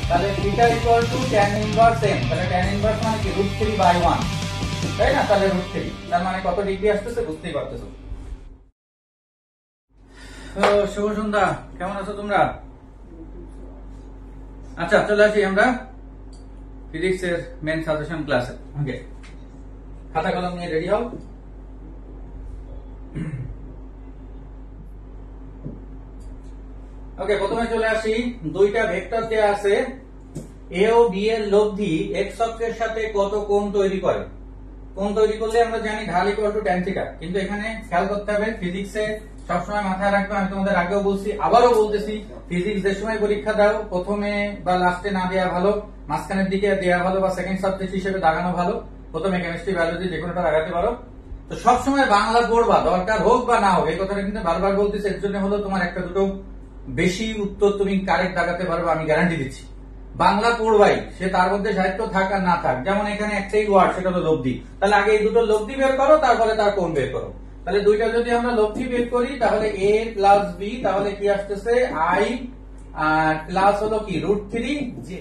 তাহলে theta equal two tan inverse m, তাহলে tan inverse মানে কি √3/1, তাই না? তাহলে √3, তার মানে কত ডিগ্রি আসতেছে বুঝতেই পারতেছো। তো শুভ সন্ধ্যা, কেমন আছো তোমরা? আচ্ছা, চলে আসি আমরা ফিজিক্সের মেন সাজেশন ক্লাসে। ওকে, খাতা কলম নিয়ে রেডি হও। ওকে, প্রথমে চলে আসি, দুইটা ভেক্টর দেয়া আছে, এ ও বি এর লব্ধি এক্স অক্ষের সাথে কত কোণ তৈরি করে। কোণ তৈরি করলে আমরা জানি ঢাল ইকুয়াল টু tan থিটা, কিন্তু এখানে খেয়াল করতে হবে ফিজিক্সে সবসময় মাথায় রাখবে, আমি তোমাদের আগেও বলছি আবারও বলতেছি, ফিজিক্স যে সময় পরীক্ষা দাও প্রথমে বা লাস্টে না দেওয়া ভালো, মাঝখানের দিকে দেওয়া ভালো, বা সেকেন্ড সাবজেক্ট হিসেবে দাগানো ভালো। প্রথমে কেমিস্ট্রি, বায়োলজি যে কোনোটা লাগাতে পারো। তো সবসময় বাংলা পড়বা, দরকার হোক বা না হোক, এই কথাটা কিন্তু বারবার বলতেছি। এর জন্য হলো তোমার একটা দুটো বেশি উত্তর তুমি কারেক্ট দাগাতে পারবে, আমি গ্যারান্টি দিচ্ছি। বাংলা পড়বাই, সে তার মধ্যে সাহিত্য থাক আর না থাক। যেমন এখানে একটাই ওয়ার্ড, সেটা হলো লব্ধি, তাহলে আগে এই দুটো লব্ধি বের করো, তারপরে তার কোণ বের করো। তাহলে দুইটা যদি আমরা লব্ধি বের করি, তাহলে a প্লাস b, তাহলে কি আসতেছে i প্লাস হলো কি √3,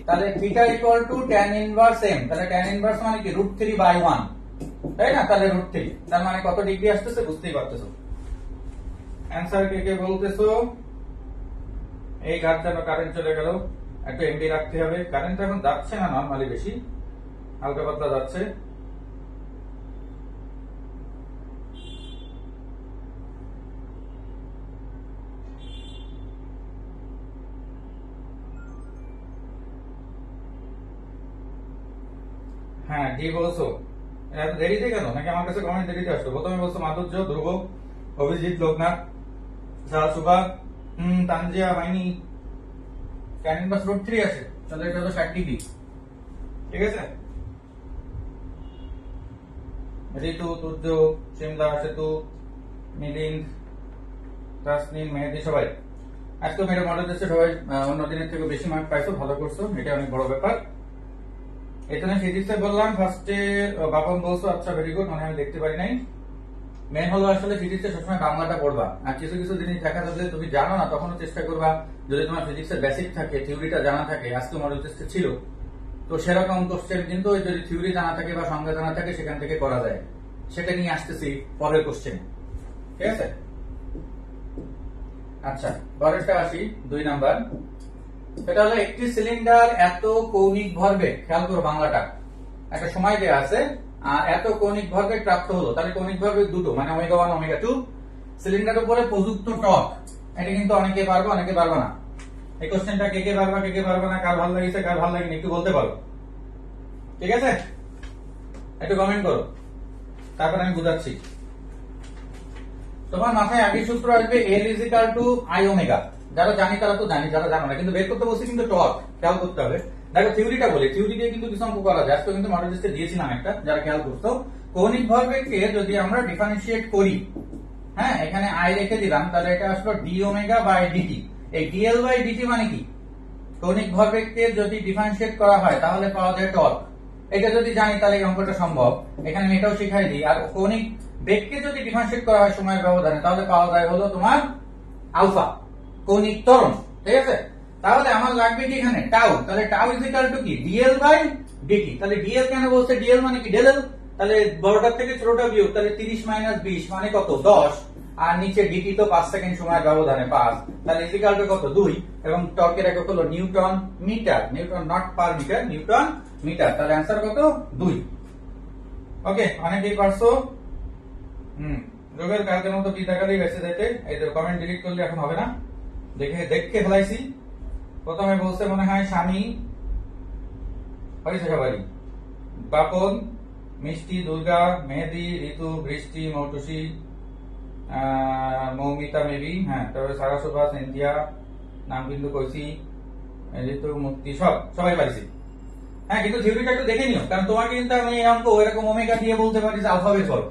তাহলে theta equal two tan inverse m, তাহলে tan ইনভার্স মানে কি √3/1, তাই না? তাহলে √3, তার মানে কত ডিগ্রি আসতেছে বুঝতেই পারতেছো। অ্যান্সার কে কে বলতেছো? এই ঘাট যেন কারেন্ট চলে গেল, একটু এমডি রাখতে হবে। কারেন্ট এখন যাচ্ছে না, নরমালি বেশি হালকা পাতলা যাচ্ছে। হ্যাঁ, ডি বলছো, এত দেরিতে কেন? নাকি আমার কাছে কমেন্ট দেরিতে আসলো? প্রথমে বলছো মাধুর্য, ধ্রুব, অভিজিৎ, লোকনাথ, সুভা, তানজিয়া, মাইনি, tan ইনভার্স √3 আছে, তাহলে এটা হলো 60 ডিগ্রি। ঠিক আছে? ঋতু, তুর্য, শিমলা, সেতু, মিলিন্দ, তাসনিম, মেহেদি, সবাই আজকে মেয়েরা মডেল টেস্টে সবাই অন্য দিনের থেকে বেশি মার্ক পাইছো, ভালো করছো, এটা অনেক বড় ব্যাপার। এখানে ফিজিক্সে বললাম ফার্স্টে বাপন বলছো, আচ্ছা ভেরি গুড, মানে আমি দেখতে পারি নাই। মেন হলো আসলে ফিজিক্সে সবসময় বাংলাটা পড়বা, আর কিছু কিছু জিনিস দেখা যাচ্ছে তুমি জানো না, তখনও চেষ্টা করবা, যদি তোমার ফিজিক্সের বেসিক থাকে, থিওরিটা জানা থাকে, আজকে মডেল টেস্টে ছিল তো সেরকম কোশ্চেন কিন্তু যদি থিওরি জানা থাকে বা সংজ্ঞা জানা থাকে সেখান থেকে করা যায়। সেটা নিয়ে আসতেছি পরের কোশ্চেন, ঠিক আছে? আচ্ছা, পরেরটা আসি, 2 নাম্বার। এটা হলো একটি সিলিন্ডার এত কৌণিক ভরবেগ, খেয়াল করো বাংলাটা, একটা সময় দেয়া আছে, আর এত কৌণিক ভরবেগ প্রাপ্ত হলো, তাহলে কৌণিক ভরবেগ দুটো, মানে ω1 ω2, সিলিন্ডারের উপরে প্রযুক্ত টর্ক। এটা কিন্তু অনেকে পারবে, অনেকে পারবে না। এই কোশ্চেনটা কে কে পারবা, কে কে পারবে না, কার ভালো লাগিছে, কার ভালো লাগেনি, একটু বলতে পারো, ঠিক আছে? একটু কমেন্ট করো, তারপর আমি বুঝাচ্ছি। তোমার মাথায় আগে সূত্র আসবে L = I ω, যারা জানি তারা তো জানি, যারা জানো না কিন্তু বের করতে বলছি কিন্তু টর্ক, খেয়াল করতে হবে। দেখো থিওরিটা বলি, থিওরি দিয়ে কিন্তু কিছু অঙ্ক করা যায়, আজকে কিন্তু মডেল টেস্টে দিয়েছিলাম একটা, যারা খেয়াল করছো। কৌণিক ভরবেগকে যদি আমরা ডিফারেন্সিয়েট করি, হ্যাঁ, এখানে I রেখে দিলাম, তাহলে এটা আসলো dω/dt। এই dL/dt মানে কি? কৌণিক ভরবেগকে যদি ডিফারেন্সিয়েট করা হয় তাহলে পাওয়া যায় টর্ক। এটা যদি জানি তাহলে এই অঙ্কটা সম্ভব। এখানে আমি এটাও শিখাই দিই। আর কৌণিক বেগকে যদি ডিফারেন্সিয়েট করা হয় সময়ের ব্যবধানে তাহলে পাওয়া যায় হলো তোমার আলফা, কৌণিক ত্বরণ, ঠিক আছে? তাহলে আমার লাগবে কি এখানে টাউ, তাহলে টাউ ইকুয়াল টু কি dL/dt। তাহলে dL কেন বলছে? dL মানে কি del, তাহলে বড়টার থেকে ছোটটা বিয়োগ, তাহলে 30 - 20 মানে কত? 10, আর নিচে dt তো 5 সেকেন্ড সময়ের ব্যবধানে 5, তাহলে ইকুয়াল টু কত? 2, এবং টর্কের একক হলো newton metre, newton not per metre, newton metre. তাহলে অ্যানসার কত? 2। ওকে, অনেকেই পারছো। রোগের কালকের মতো কি দেখালেই বেঁচে যেতে, এই তো কমেন্ট ডিলিট করলে এখন হবে না, দেখে ফেলাইছি। প্রথমে বলছে মনে হয় স্বামী, হয়েছে সবারই, বাপন, মিষ্টি, দুর্গা, মেহেদি, ঋতু, বৃষ্টি, মৌটুসি, মৌমিতা মেবি, হ্যাঁ, তারপরে সারা সুভাষ, ইন্ডিয়া, নাম কিন্তু কইছি, ঋতু, মুক্তি, সবাই পাইছি। হ্যাঁ, কিন্তু থিওরিটা একটু দেখে নিও, কারণ তোমাকে কিন্তু আমি এই অঙ্ক এরকম ওমেগা দিয়ে বলতে পারি যে আলফা বের করো,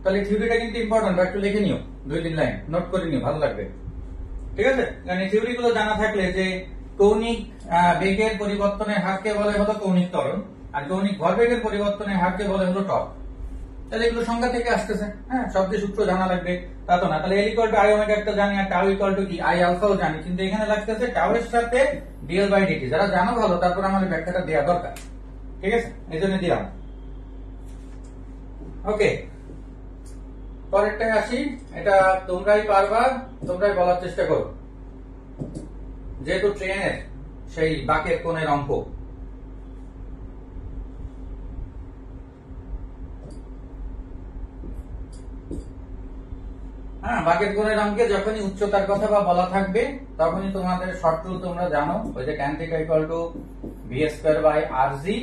তাহলে থিওরিটা কিন্তু ইম্পর্টেন্ট, একটু লিখে নিও, 2-3 লাইন নোট করে নিও, ভালো লাগবে, ঠিক আছে? কারণ এই থিওরি গুলো জানা থাকলে যে কৌণিক বেগের পরিবর্তনের হারকে বলে হলো কৌণিক ত্বরণ, আর কৌণিক ভরবেগের পরিবর্তনের হারকে বলে হলো টর্ক। তাহলে এগুলো সংখ্যা থেকে আসতেছে। হ্যাঁ, শব্দের সূত্র জানা লাগবে তা তো না। তাহলে L equal to I omega একটা জানি, আর টাউ ইকুয়াল টু কি আই আলফাও জানি, কিন্তু এখানে লাগতেছে টাউ এর সাথে ডিএল বাই ডিটি। যারা জানো ভালো, তারপর আমার ব্যাখ্যাটা দেওয়া দরকার। ঠিক আছে, এই জন্য দিলাম। ওকে, পরেরটায় আসি। এটা তোমরাই পারবা, তোমরাই বলার চেষ্টা করো, যেহেতু ট্রেনের সেই বাঁকের কোণের অঙ্ক। হ্যাঁ, বাঁকের কোণের অঙ্কে যখনই উচ্চতার কথা বা বলা থাকবে, তখনই তোমাদের শর্ট রুল তোমরা জানো, ওই যে tan theta equal to v square by r g,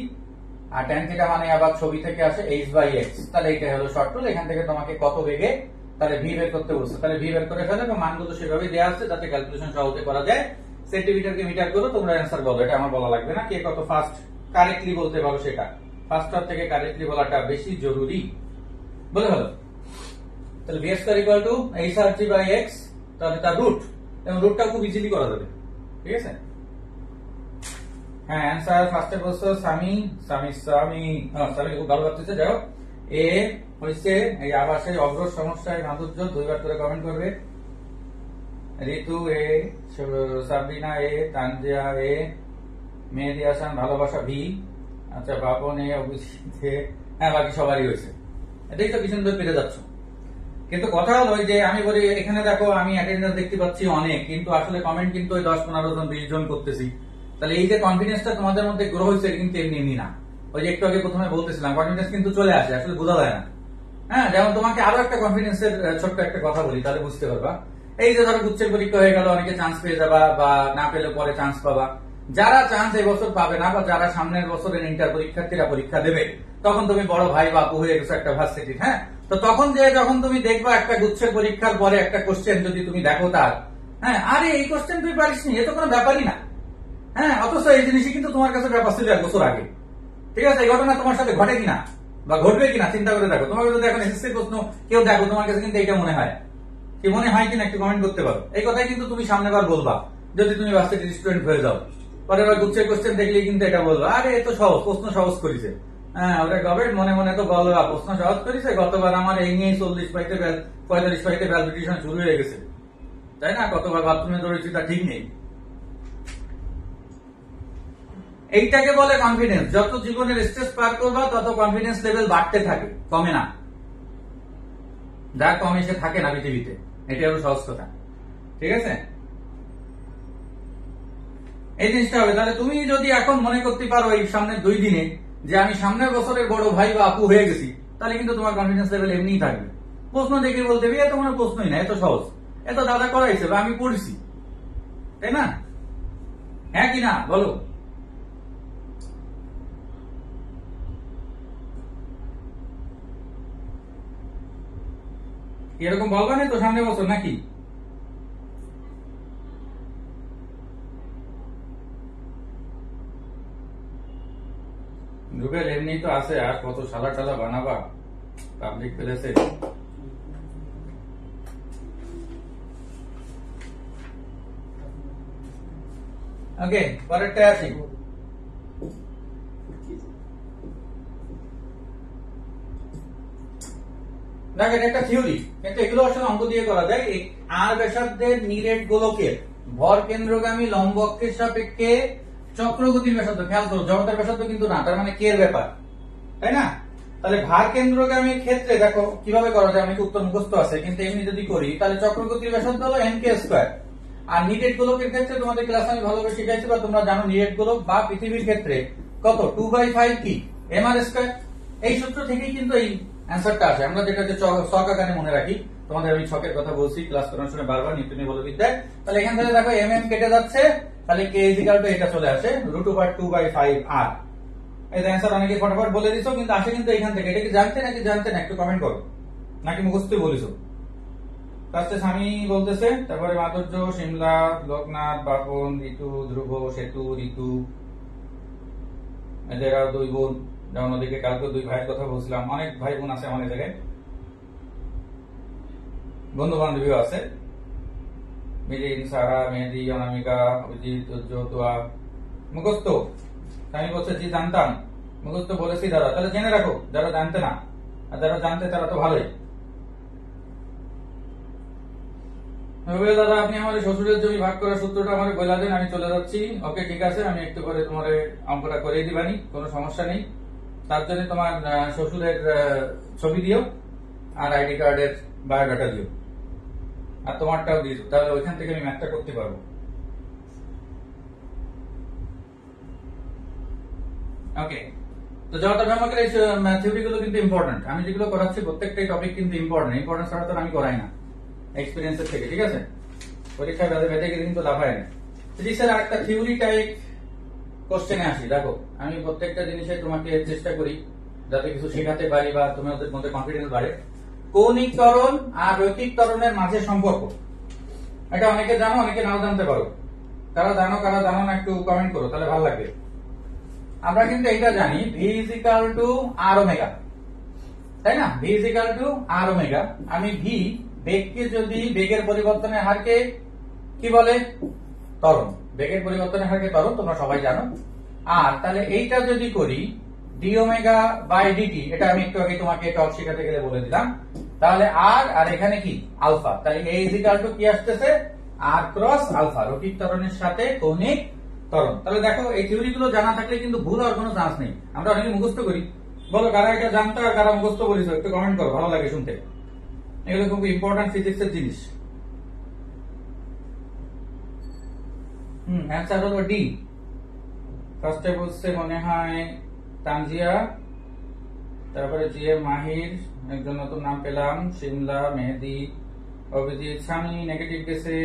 আর tan থিটা মানে আবার ছবি থেকে আসে h বাই x। তাহলে এইটা হলো শর্ট রুল। এখান থেকে তোমাকে কত বেগে তাহলে ভি বের করতে বলছে, তাহলে ভি বের করে ফেলে, মানগুলো সেভাবে দেওয়া আছে যাতে ক্যালকুলেশন সহজে করা যায়। সেন্টিমিটারকে মিটার করো, তোমরা অ্যান্সার বলো, এটা আমার বলা লাগবে না। কে কত ফাস্ট কারেক্টলি বলতে পারো, সেটা ফাস্টার থেকে কারেক্টলি বলাটা বেশি জরুরি। বলে ভালো। তাহলে v square equal to h r g by x, তাহলে তার রুট, এবং রুটটা খুব ইজিলি করা যাবে। ঠিক আছে, হ্যাঁ অ্যান্সার ফার্স্টে বলছো সামি সামি সামি সামি খুব ভালো লাগতেছে। যাও এ হইছে এই আবাসের অগ্রজ সমস্যায় মাধুর্য, দুইবার করে কমেন্ট করবে। ঋতু এ, সাবরিনা এ, তানজিয়া এ, মেহেদি হাসান ভালোবাসা ভি, আচ্ছা বাপন এ, অভিজিৎ এ, হ্যাঁ বাকি সবারই হয়েছে। এটাই তো কিছু পেরে যাচ্ছ। কিন্তু কথা হলো যে আমি বলি এখানে দেখো আমি অ্যাটেন্ডেন্স দেখতে পাচ্ছি অনেক, কিন্তু আসলে কমেন্ট কিন্তু ওই 10-15 জন 20 জন করতেছি। তাহলে এই যে কনফিডেন্সটা তোমাদের মধ্যে গ্রো হয়েছে, কিন্তু এমনি এমনি না। ওই যে একটু আগে প্রথমে বলতেছিলাম, কনফিডেন্স কিন্তু চলে আসে, আসলে বোঝা যায় না। হ্যাঁ, যেমন তোমাকে আরো একটা কনফিডেন্সের ছোট্ট একটা কথা বলি, তাহলে বুঝতে পারবা। এই যে ধরো গুচ্ছের পরীক্ষা হয়ে গেল, অনেকে চান্স পেয়ে যাবা, বা না পেলে পরে চান্স পাবা। যারা চান্স এই বছর পাবে না, বা যারা সামনের বছরের ইন্টার পরীক্ষার্থীরা পরীক্ষা দেবে, তখন তুমি বড় ভাই বাপু হয়ে গেছো একটা ভার্সিটি। হ্যাঁ, তো তখন যখন তুমি দেখবা একটা গুচ্ছের পরীক্ষার পরে একটা কোশ্চেন যদি তুমি দেখো তার, হ্যাঁ আরে এই কোশ্চেন তুই পারিসনি, এ তো কোনো ব্যাপারই না। হ্যাঁ, অথচ এই জিনিসই কিন্তু তোমার কাছে ব্যাপার ছিল 1 বছর আগে। ঠিক আছে, এই ঘটনা তোমার সাথে ঘটে কিনা বা ঘটবে কিনা চিন্তা করে দেখো। তোমার যদি এখন এসএসসি প্রশ্ন কেউ দেখো, তোমার কাছে কিন্তু এটা মনে হয় কি, মনে হয় কিনা একটু কমেন্ট করতে পারো। এই কথাই কিন্তু তুমি সামনেবার বলবা যদি তুমি ভার্সিটির স্টুডেন্ট হয়ে যাও। পরের বার গুচ্ছের কোশ্চেন দেখলেই কিন্তু এটা বলবা, আরে এ তো সহজ, প্রশ্ন সহজ করেছে। হ্যাঁ, ওরা গভর্নমেন্ট মনে মনে তো বলবা প্রশ্ন সহজ করেছে, গতবার আমার এই নিয়ে 40 পাইতে 45 পাইতে ভ্যালিডিটেশন শুরু হয়ে গেছে, তাই না? কতবার বাথরুমে দৌড়েছি তা ঠিক নেই। এইটাকে বলে কনফিডেন্স। যত জীবনের স্টেজ পার করবা, তত কনফিডেন্স লেভেল বাড়তে থাকে, কমে না। যা কমে সে থাকে না পৃথিবীতে, এটা হলো সহজ কথা। ঠিক আছে, এই জিনিসটা হবে। তাহলে তুমি যদি এখন মনে করতে পারো এই সামনের 2 দিনে যে আমি সামনের বছরের বড় ভাই বা আপু হয়ে গেছি, তাহলে কিন্তু তোমার কনফিডেন্স লেভেল এমনিই থাকবে। প্রশ্ন দেখে বলতে হবে এত কোনো প্রশ্নই না, এত সহজ, এত দাদা করাইছে বা আমি পড়ছি, তাই না? হ্যাঁ কি না বলো? এরকম বলবা না তো সামনের বছর নাকি? গুগল এমনি তো আছে, আর কত সালা টালা বানাবা পাবলিক প্লেসে। ওকে, পরেরটা আসি। দেখ, এটা একটা থিওরি, কিন্তু এগুলো আসলে অঙ্ক দিয়ে করা যায়। আর ব্যাসার্ধের নিরেট গোলকের ভর কেন্দ্রগামী লম্ব অক্ষের সাপেক্ষে চক্রগতির ব্যাসার্ধ, খেয়াল করো জড়তার ব্যাসার্ধ কিন্তু না, তার মানে কে এর ব্যাপার, তাই না? তাহলে ভার কেন্দ্রগামীর ক্ষেত্রে দেখো কিভাবে করা যায়, অনেক উত্তর মুখস্থ আছে, কিন্তু এমনি যদি করি তাহলে চক্রগতির ব্যাসার্ধ হলো এনকে স্কয়ার। আর নিরেট গোলকের ক্ষেত্রে তোমাদের ক্লাস আমি ভালোভাবে শিখাইছি, বা তোমরা জানো নিরেট গোলক বা পৃথিবীর ক্ষেত্রে কত 2/5 কি এম আর স্কয়ার। এই সূত্র থেকেই কিন্তু এই অ্যান্সারটা আসে। আমরা যেটাকে ছক আকারে মনে রাখি, তোমাদের আমি ছকের কথা বলছি ক্লাস করার সময় বারবার, নিত্যনি বল বিদ্যায়। তাহলে এখান থেকে দেখো এম এম কেটে যাচ্ছে, তাহলে কে ইজ ইকুয়াল টু এটা চলে আসে √2/5 আর। এই অ্যান্সার অনেকে ফটাফট বলে দিছো, কিন্তু আসে কিন্তু এখান থেকে। এটা কি জানতে নাকি জানতে না একটু কমেন্ট করো, নাকি মুখস্থই বলিছো? ফার্স্টে স্বামী বলতেছে, তারপরে মাধুর্য, শিমলা, লোকনাথ, বাপন, ঋতু, ধ্রুব, সেতু, ঋতু, এদের 2 বোন। যেমন ওদিকে কালকে 2 ভাইয়ের কথা বলছিলাম, অনেক ভাই বোন আছে আমাদের জায়গায়, বন্ধু বান্ধবীও আছে। মিলিন, সারা, মেহেদি, অনামিকা, অভিজিৎ, তোয়া। মুখস্থ আমি বলছে জি জানতাম, মুখস্থ বলেছি দাদা, তাহলে জেনে রাখো যারা জানতে না। আর যারা জানতে তারা তো ভালোই। দাদা আপনি আমার শ্বশুরের জমি ভাগ করার সূত্রটা আমার বলে দেন, আমি চলে যাচ্ছি। ওকে ঠিক আছে, আমি একটু করে তোমার অঙ্কটা করে দিবানি, কোনো সমস্যা নেই। তার জন্য তোমার শ্বশুরের ছবি দিও আর আইডি কার্ডের বায়োডাটা দিও, আর তোমারটাও দিয়ে দিও, তাহলে ওইখান থেকে আমি ম্যাথটা করতে পারবো। ওকে, তো জগতার ভ্যামাকের এই থিওরি গুলো কিন্তু ইম্পর্টেন্ট। আমি যেগুলো করাচ্ছি প্রত্যেকটাই টপিক কিন্তু ইম্পর্টেন্ট। ইম্পর্টেন্ট ছাড়া তো আমি করাই না এক্সপিরিয়েন্সের থেকে, ঠিক আছে? পরীক্ষায় বেঁধে গেলে কিন্তু লাভ হয় না। ফিজিক্সের আরেকটা থিওরি টাইপ কোশ্চেনে আসি। দেখো, আমি প্রত্যেকটা জিনিসে তোমাকে চেষ্টা করি যাতে কিছু শেখাতে পারি বা তোমাদের মধ্যে কনফিডেন্স বাড়ে। কৌণিক ত্বরণ আর রৈখিক ত্বরণের মাঝে সম্পর্ক, এটা অনেকে জানো, অনেকে নাও জানতে পারো। কারা জানো কারা জানো না একটু কমেন্ট করো, তাহলে ভালো লাগবে। আমরা কিন্তু এটা জানি v ইজিক্যাল টু আর ওমেগা, তাই না? v ইজিক্যাল টু আর ওমেগা। আমি v বেগকে যদি বেগের পরিবর্তনের হারকে কি বলে? ত্বরণ। বেগের পরিবর্তনের হারকে ত্বরণ, তোমরা সবাই জানো। আর তাহলে এইটা যদি করি ডি ওমেগা বাই ডিটি, এটা আমি একটু আগে তোমাকে টপ শেখাতে গেলে বলে দিলাম। তাহলে আর এখানে কি আলফা, তাহলে a ইজিক্যাল টু কি আসতেছে? আর ক্রস আলফা, রৈখিক ত্বরণের সাথে কৌণিক ত্বরণ। তাহলে দেখো, এই থিওরি গুলো জানা থাকলে কিন্তু ভুল হওয়ার কোনো চান্স নেই। আমরা অনেকে মুখস্থ করি, বলো কারা এটা জানতো আর কারা মুখস্থ করিস, একটু কমেন্ট করো, ভালো লাগে শুনতে। এগুলো খুব ইম্পর্টেন্ট ফিজিক্সের জিনিস। অ্যান্সার হলো ডি। ফার্স্টে বলছে মনে হয় তানজিয়া, তারপরে জি এম মাহির, একজন নতুন নাম পেলাম, শিমলা, মেহেদি, অভিজিৎ, স্বামী নেগেটিভ গেছে।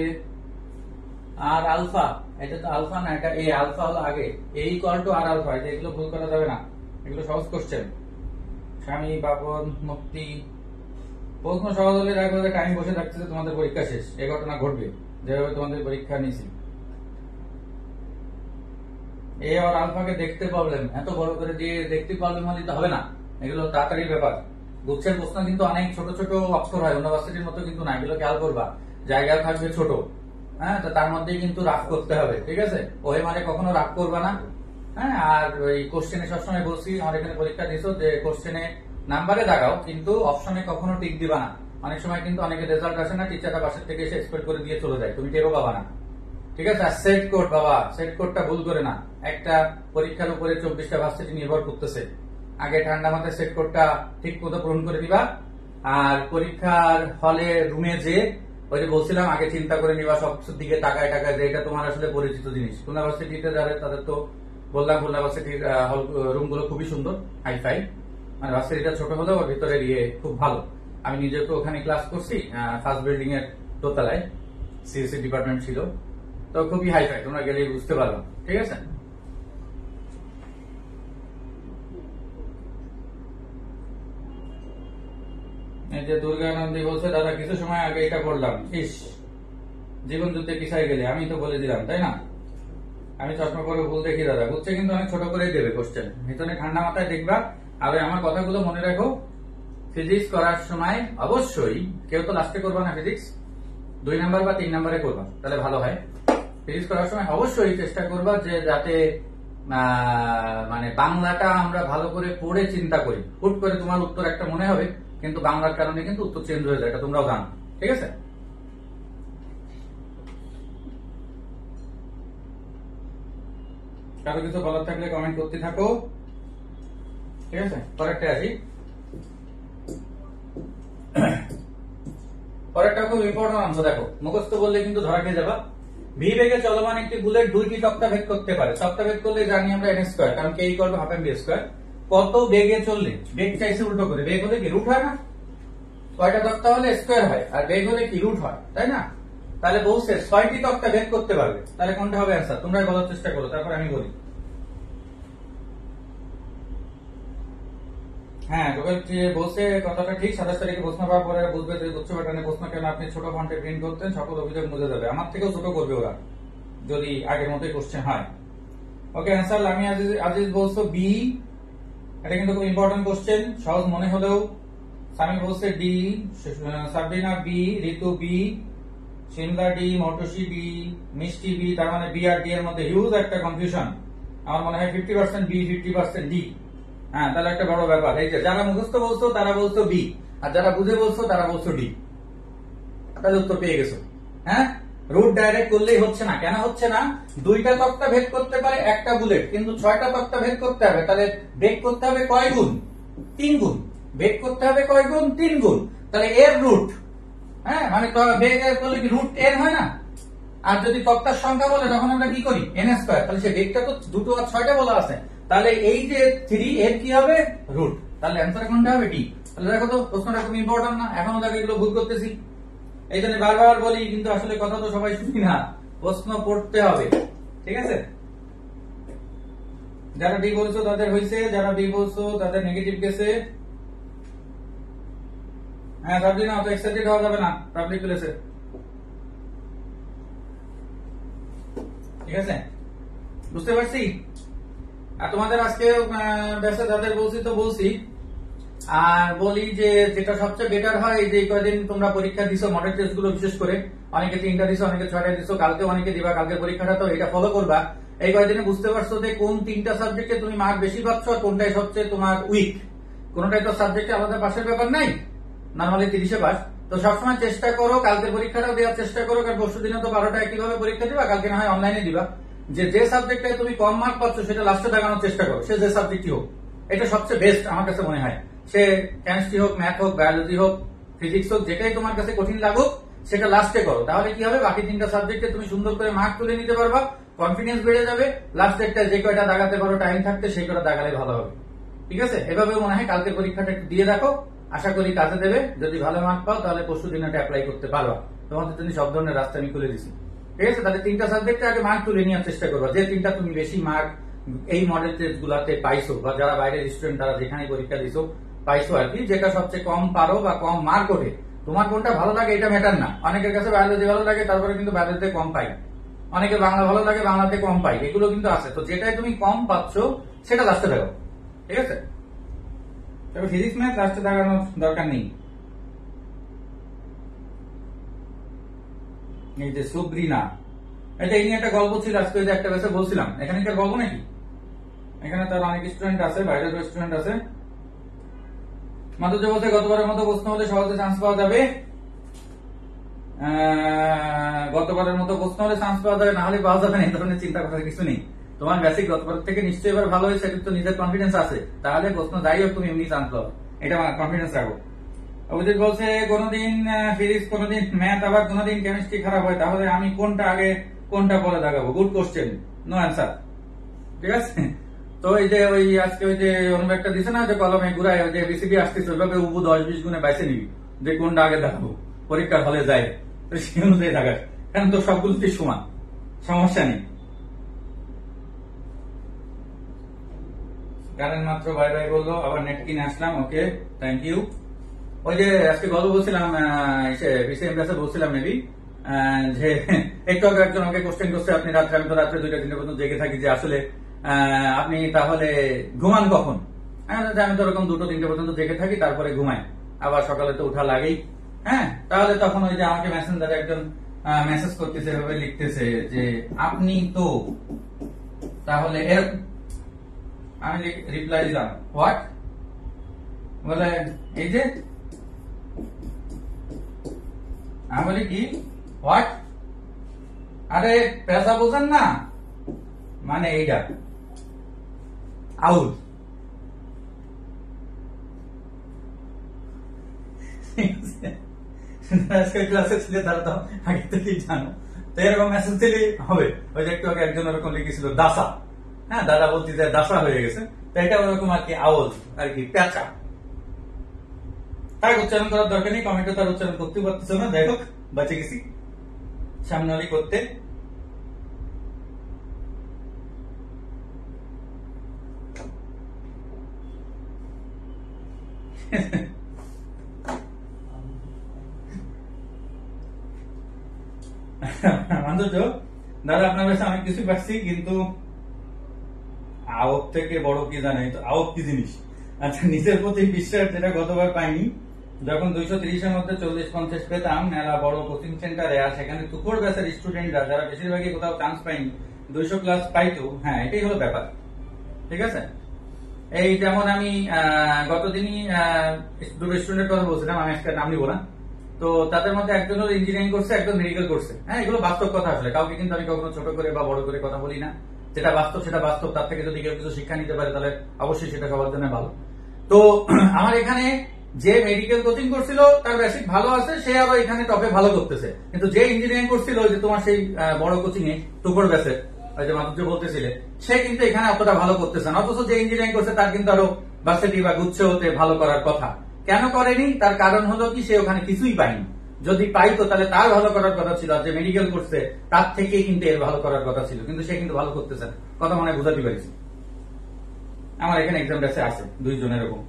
আর আলফা, এটা তো আলফা না, এটা এ। আলফা হলো আগে, এ ইকুয়াল টু আর আলফা। এগুলো ভুল করা যাবে না, এগুলো সহজ কোশ্চেন। স্বামী, বাপন, মুক্তি, প্রশ্ন সহজ হলে রাখবে টাইম বসে থাকছে তোমাদের পরীক্ষা শেষ। এই ঘটনা ঘটবে যেভাবে তোমাদের পরীক্ষা নিয়েছি। এ আর আলফাকে দেখতে প্রবলেম, এত বড় করে দিয়ে দেখতে প্রবলেম হলে তো হবে না। এগুলো তাড়াতাড়ি ব্যাপার। গুচ্ছের প্রশ্ন কিন্তু অনেক ছোট ছোট অক্ষর হয়, ইউনিভার্সিটির মতো কিন্তু না। এগুলো খেয়াল করবা, জায়গা থাকবে ছোট, হ্যাঁ, তো তার মধ্যেই কিন্তু রাফ করতে হবে, ঠিক আছে? ওই মানে কখনো রাফ করবা না, হ্যাঁ। আর ওই কোশ্চেনে সবসময় বলছি, আমার এখানে পরীক্ষা দিছো যে কোশ্চেনে নাম্বারে দাগাও, কিন্তু অপশনে কখনো টিক দিবা না। অনেক সময় কিন্তু অনেকে রেজাল্ট আসে না, টিচারটা বাসার থেকে এসে এক্সপেক্ট করে দিয়ে চলে যায়, তুমি টেরও পাবা না, ঠিক আছে? আর সেট কোড বাবা, সেট কোডটা ভুল করে না। একটা পরীক্ষার উপরে 24টা ভার্সিটি নির্ভর করতেছে। আগে ঠান্ডা মাথায় সেট কোডটা ঠিক মতো পূরণ করে দিবা। আর পরীক্ষার হলে রুমে যে ওই যে বলছিলাম আগে চিন্তা করে নিবা, সব দিকে টাকায় টাকায়, যে এটা তোমার আসলে পরিচিত জিনিস। খুলনা ভার্সিটিতে যারা তাদের তো বললাম, খুলনা ভার্সিটির রুম গুলো খুবই সুন্দর, হাইফাই। মানে ভার্সিটিটা ছোট হলেও ওর ভিতরে ইয়ে খুব ভালো। আমি নিজে তো ওখানে ক্লাস করছি, ফার্স্ট বিল্ডিং এর দোতলায় সিএসসি ডিপার্টমেন্ট ছিল, তো খুবই হাইফাই, তোমরা গেলেই বুঝতে পারবে, ঠিক আছে? এই যে দুর্গানন্দী বলছে, দাদা কিছু সময় আগে এটা পড়লাম, ইস জীবন যুদ্ধে পিছাই গেলে। আমি তো বলে দিলাম, তাই না? আমি চশমা পরে ভুল দেখি দাদা। বুঝছে কিন্তু অনেক ছোট করেই দেবে কোশ্চেন, ভিতরে ঠান্ডা মাথায় দেখবা। আর আমার কথাগুলো মনে রাখো, ফিজিক্স করার সময় অবশ্যই কেউ তো লাস্টে করবা না, ফিজিক্স 2 নাম্বার বা 3 নাম্বারে করবা, তাহলে ভালো হয়। ফিজিক্স করার সময় অবশ্যই চেষ্টা করবা যে যাতে মানে বাংলাটা আমরা ভালো করে পড়ে চিন্তা করি। হুট করে তোমার উত্তর একটা মনে হবে, কিন্তু বাংলার কারণে কিন্তু উত্তর চেঞ্জ হয়ে যায়, এটা তোমরাও জানো, ঠিক আছে? কারো কিছু বলার থাকলে কমেন্ট করতে থাকো, ঠিক আছে? পরেরটা আসি। পরেরটা খুব ইম্পর্টেন্ট অংশ, দেখো মুখস্থ বললে কিন্তু ধরা খেয়ে যাবা। ভি বেগে চলমান একটি বুলেট 2টি তক্তা ভেদ করতে পারে। তক্তা ভেদ করলে জানি আমরা এন স্কয়ার, কারণ K equal to half M B square. কত বেগে চললে? বেগ চাইছে উল্টো করে, বেগ হলে কি রুট হয় না? কয়টা তক্তা হলে স্কয়ার হয়, আর বেগ হলে কি রুট হয়, তাই না? তাহলে বলছে 6টি তক্তা ভেদ করতে পারবে, তাহলে কোনটা হবে অ্যান্সার? তোমরাই বলার চেষ্টা করো, তারপর আমি বলি। হ্যাঁ, বলছে কথাটা ঠিক। 27 তারিখে প্রশ্ন পাওয়ার পরে বুঝবে যে উচ্চ প্যাটার্নের প্রশ্ন কেন আপনি ছোট ফন্টে প্রিন্ট করতেন, সকল অভিযোগ মুছে যাবে। আমার থেকেও ছোট করবে ওরা যদি আগের মতোই কোশ্চেন হয়। ওকে, অ্যান্সার আমি আজিজ বলছো বি। এটা কিন্তু খুব ইম্পর্টেন্ট কোশ্চেন, সহজ মনে হলেও। সামি বলছে D, Sabrina B, Ritu B, Shimla D, Moutushi B, Mishti B. তার মানে বি আর ডি এর মধ্যে হিউজ একটা কনফিউশন। আমার মনে হয় 50% বি, 50% ডি। হ্যাঁ, তাহলে একটা বড় ব্যাপার। এই যে যারা মুখস্থ বলছো তারা বলছো বি, আর যারা বুঝে বলছো তারা বলছো ডি। তাহলে উত্তর পেয়ে গেছো। হ্যাঁ, রুট ডাইরেক্ট করলেই হচ্ছে না। কেন হচ্ছে না? দুইটা তক্তা ভেদ করতে পারে একটা বুলেট, কিন্তু 6টা তক্তা ভেদ করতে হবে। তাহলে বেগ করতে হবে কয় গুণ? 3 গুণ। বেগ করতে হবে কয় গুণ? 3 গুণ। তাহলে এর রুট, হ্যাঁ মানে বেগ এর করলে কি রুট এন হয় না? আর যদি তক্তার সংখ্যা বলে তখন আমরা কি করি? N square. তাহলে সে বেগটা তো 2 আর 6টা বলা আছে। তাহলে এই যে 3 এর কি হবে? রুট। তাহলে অ্যান্সার কোনটা হবে? ডি। তাহলে দেখো তো প্রশ্নটা খুব ইম্পর্টেন্ট না? এখনো দেখো এগুলো ভুল করতেছি। এই জন্য বারবার বলি, কিন্তু আসলে কথা তো সবাই শুনি না, প্রশ্ন পড়তে হবে। ঠিক আছে? যারা ডি বলছো তাদের হয়েছে, যারা বি বলছো তাদের নেগেটিভ গেছে। হ্যাঁ, সাবধানে অত এক্সাইটেড হওয়া যাবে না পাবলিক প্লেসে। ঠিক আছে, বুঝতে পারছি। আর তোমাদের আজকে ব্যাসে যাদের বলছি তো বলছি, আর বলি যে যেটা সবচেয়ে বেটার হয়, যে কয়দিন তোমরা পরীক্ষা দিছো মডেল টেস্ট গুলো, বিশেষ করে অনেকে 3টা দিছো, অনেকে 6টা দিছো, কালকে অনেকে দিবা, কালকের পরীক্ষাটা তো এটা ফলো করবা। এই কয়দিনে বুঝতে পারছো যে কোন 3টা সাবজেক্টে তুমি মার্ক বেশি পাচ্ছ আর কোনটাই সবচেয়ে তোমার উইক। কোনটাই তো সাবজেক্টে আলাদা পাশের ব্যাপার নাই, নর্মালি 30-এ পাস। তো সবসময় চেষ্টা করো কালকের পরীক্ষাটাও দেওয়ার চেষ্টা করো, কারণ পরশু দিনে তো 12টা একইভাবে পরীক্ষা দিবা, কালকে না হয় অনলাইনে দিবা। যে সাবজেক্টে তুমি কম মার্ক পাচ্ছ সেটা লাস্টে দেখানোর চেষ্টা করো, সে যে সাবজেক্টই হোক। এটা সবচেয়ে বেস্ট আমার কাছে মনে হয়। সে কেমিস্ট্রি হোক, ম্যাথ হোক, বায়োলজি হোক, ফিজিক্স হোক, যেটাই তোমার কাছে কঠিন লাগুক সেটা লাস্টে করো। তাহলে কি হবে? বাকি 3টা সাবজেক্টে তুমি সুন্দর করে মার্ক তুলে নিতে পারবা, কনফিডেন্স বেড়ে যাবে। লাস্ট একটা যে কয়টা দাগাতে পারো টাইম থাকতে, সেই কয়টা দাগালে ভালো হবে। ঠিক আছে, এভাবে মনে হয় কালকের পরীক্ষাটা একটু দিয়ে রাখো, আশা করি কাজে দেবে। যদি ভালো মার্ক পাও তাহলে পরশু দিন এটা অ্যাপ্লাই করতে পারবা। তোমাদের জন্য সব ধরনের রাস্তা আমি খুলে দিচ্ছি। ঠিক আছে, তাহলে 3টা সাবজেক্টে আগে মার্ক তুলে নেওয়ার চেষ্টা করবা। যে 3টা তুমি বেশি মার্ক এই মডেল টেস্ট গুলাতে পাইছো, বা যারা বাইরের স্টুডেন্ট তারা যেখানে পরীক্ষা দিছো পাইছো আর কি, যেটা সবচেয়ে কম পারো বা কম মার্ক ওঠে। তোমার কোনটা ভালো লাগে এটা ম্যাটার না। অনেকের কাছে বায়োলজি ভালো লাগে, তারপরে কিন্তু বায়োলজিতে কম পাই। অনেকে বাংলা ভালো লাগে, বাংলাতে কম পাই। এগুলো কিন্তু আছে। তো যেটাই তুমি কম পাচ্ছ সেটা লাস্টে দেখো। ঠিক আছে, তবে ফিজিক্স ম্যাথ লাস্টে দেখানোর দরকার নেই। এই যে সুব্রিনা, এটা এই নিয়ে একটা গল্প ছিল আজকে, যে একটা বেসে বলছিলাম। এখানে কি গল্প নাকি? এখানে তার অনেক স্টুডেন্ট আছে, বাইরের স্টুডেন্ট আছে। মাধুর্য বলতে গতবারের মতো প্রশ্ন হলে সহজে চান্স পাওয়া যাবে। গতবারের মতো প্রশ্ন হলে চান্স পাওয়া যাবে, না হলে পাওয়া যাবে না, এই ধরনের চিন্তা করার কিছু নেই। তোমার বেসিক গতবার থেকে নিশ্চয়ই এবার ভালো হয়েছে, কিন্তু নিজের কনফিডেন্স আছে, তাহলে প্রশ্ন যাই হোক তুমি এমনি চান্স পাবে, এটা কনফিডেন্স রাখো। অভিজিৎ বলছে কোনদিন ফিজিক্স, কোনদিন ম্যাথ, আবার কোনদিন কেমিস্ট্রি খারাপ হয়, তাহলে আমি কোনটা আগে কোনটা পরে দেখাবো? Good question, no answer. ঠিক আছে, তো এই যে ওই আজকে ওই যে অনু একটা দিছে না, যে কলমে ঘুরায় যে বিসিবি আসতেছে, ওইভাবে উবু 10-20 গুণে বাইছে নিবি, যে কোনটা আগে দেখাবো, পরীক্ষার হলে যায় তো সেই অনুযায়ী দেখাস। কারণ তো সবগুলোতেই সমান, সমস্যা নেই। কারণ মাত্র বাই বাই বললো, আবার নেট কিনে আসলাম। ওকে, থ্যাংক ইউ। ওই যে আজকে গল্প বলছিলাম, বলছিলাম মেবি, যে একটু আগে একজন আমাকে কোশ্চেন করছে, আপনি রাত্রে, আমি তো রাত্রে 2টা-3টা পর্যন্ত জেগে থাকি, যে আসলে আপনি তাহলে ঘুমান কখন? আমি তো ওরকম 2টো-3টে পর্যন্ত জেগে থাকি, তারপরে ঘুমাই, আবার সকালে তো উঠা লাগেই। হ্যাঁ, তাহলে তখন ওই যে আমাকে মেসেঞ্জারে একজন মেসেজ করতেছে, এভাবে লিখতেছে যে আপনি তো তাহলে এর, আমি রিপ্লাই দিলাম হোয়াট, বলে এই যে আমি বলি কি হোয়াট, আরে পেশা বোঝেন না, মানে এইটা আউল। ক্লাসে ছিল তারা তো আগে থেকেই জানো, তো এরকম মেসেজ দিলেই হবে। ওই যে একটু আগে একজন ওরকম লিখেছিল দাসা, হ্যাঁ দাদা বলতে যে দাসা হয়ে গেছে, তো এটা ওরকম আর কি আউল আর কি, পেঁচা। তাই উচ্চারণ করার দরকার নেই, কমেন্টে তার উচ্চারণ করতে পারতেছে না, যাই হোক বাঁচে গেছি সামনে অনেক করতে। মাধুর্য দাদা, আপনার কাছে অনেক কিছু পাচ্ছি, কিন্তু আওক থেকে বড় কি জানে তো, আওক কি জিনিস? আচ্ছা, নিজের প্রতি বিশ্বাস যেটা গতবার পাইনি, যখন 230-এর মধ্যে 40-50 পেতাম মেলা বড় কোচিং সেন্টারে, আর সেখানে তুপর ব্যাচের স্টুডেন্টরা যারা বেশিরভাগই কোথাও চান্স পাইনি 200 ক্লাস পাইতো। হ্যাঁ, এটাই হলো ব্যাপার। ঠিক আছে, এই যেমন আমি গতদিনই দুটো স্টুডেন্টের কথা বলছিলাম, আমি আজকে নাম নিব না। তো তাদের মধ্যে একজন ইঞ্জিনিয়ারিং করছে, একজন মেডিকেল করছে। হ্যাঁ, এগুলো বাস্তব কথা আসলে, কাউকে কিন্তু আমি কখনো ছোট করে বা বড় করে কথা বলি না। যেটা বাস্তব সেটা বাস্তব, তার থেকে যদি কেউ কিছু শিক্ষা নিতে পারে তাহলে অবশ্যই সেটা সবার জন্য ভালো। তো আমার এখানে যে মেডিকেল কোচিং করছিল তার বেসিক ভালো আছে, সে আবার এখানে টপে ভালো করতেছে। কিন্তু যে ইঞ্জিনিয়ারিং করছিল যে তোমার সেই বড় কোচিং এ টুকর ব্যাচের, ওই যে মাধুর্য বলতেছিলে, সে কিন্তু এখানে অতটা ভালো করতেছে না। অথচ যে ইঞ্জিনিয়ারিং করছে তার কিন্তু আরো ভার্সিটি বা গুচ্ছ হতে ভালো করার কথা। কেন করেনি? তার কারণ হলো কি, সে ওখানে কিছুই পায়নি। যদি পাইতো তাহলে তার ভালো করার কথা ছিল, আর যে মেডিকেল করছে তার থেকেই কিন্তু এর ভালো করার কথা ছিল, কিন্তু সে কিন্তু ভালো করতেছে না। কথা মনে বুঝাতে পারছি? আমার এখানে এক্সাম ব্যাচে আছে 2 জন এরকম।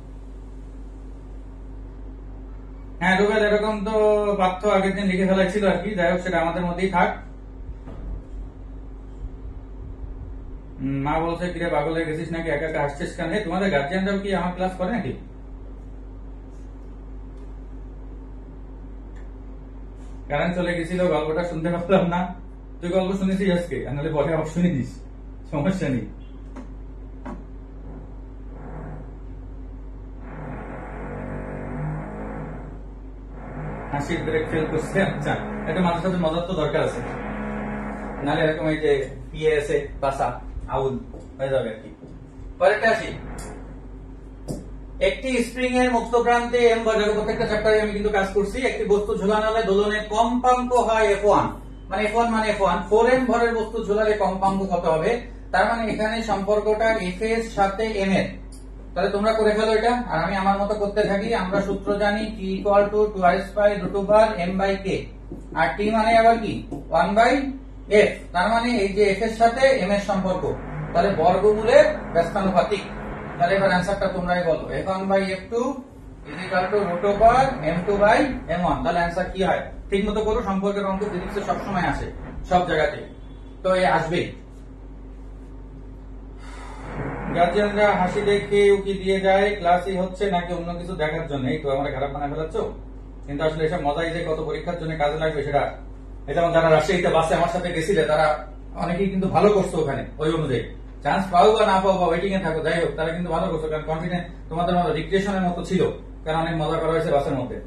হ্যাঁ রুবেল, এরকম তো পার্থ আগের দিন লিখে ফেলাইছিল আর কি। যাই হোক, সেটা আমাদের মধ্যেই থাক। মা বলছে কিরে পাগল হয়ে গেছিস নাকি, একা একা হাসছিস কেন? তোমাদের গার্জিয়ানরাও কি আমার ক্লাস করে নাকি? কারণ চলে গেছিল, গল্পটা শুনতে পারলাম না। তুই গল্প শুনেছিস আজকে? নাহলে পরে আবার শুনে দিস, সমস্যা নেই। হাসির ব্রেক ফেল করছে। আচ্ছা, এটা মাঝে সাথে মজার তো দরকার আছে, নাহলে এরকম এই যে পিএসএ বাসা আউল হয়ে যাবে আর কি। পরেরটা আসি। একটি স্প্রিং এর মুক্ত প্রান্তে এম বলের প্রত্যেকটা চ্যাপ্টারে আমি কিন্তু কাজ করছি। একটি বস্তু ঝুলানো হলে দোলনের কম্পাঙ্ক হয় F1, মানে F1 মানে F1। 4m ভরের বস্তু ঝুলালে কম্পাঙ্ক কত হবে? তার মানে এখানে সম্পর্কটা F এর সাথে m এর। তাহলে তোমরা করে ফেলো এটা, আর আমি আমার মতো করতে থাকি। আমরা সূত্র জানি T = 2m/k, আর T মানে আবার কি 1/f। তার মানে এই যে f এর সাথে m এর সম্পর্ক, তাহলে বর্গমূলের ব্যস্তানুপাতিক। তাহলে এবার অ্যান্সারটা তোমরাই বলো। F1/F2 = m2/m1। তাহলে অ্যান্সার কি হয়? ঠিক মতো করো, সম্পর্কের অঙ্ক ফিজিক্সে সবসময় আসে, সব জায়গাতে তো এই আসবেই। গার্জিয়ানরা হাসি দেখে উকি দিয়ে যায়, ক্লাসই হচ্ছে নাকি অন্য কিছু দেখার জন্য? এই তো আমরা খারাপ বানায় ফেলাচ্ছ। কিন্তু আসলে এসব মজাই যে কত পরীক্ষার জন্য কাজে লাগবে সেটা। যেমন যারা রাজশাহীতে বাসে আমার সাথে গেছিলে তারা অনেকেই কিন্তু ভালো করছো ওখানে, ওই অনুযায়ী চান্স পাও বা না পাও বা ওয়েটিং এ থাকো, যাই হোক তারা কিন্তু ভালো করছো। কারণ কন্টিনিউ তোমাদের মতো রিক্রিয়েশনের মতো ছিল, কারণ অনেক মজা করা হয়েছে বাসের মধ্যে।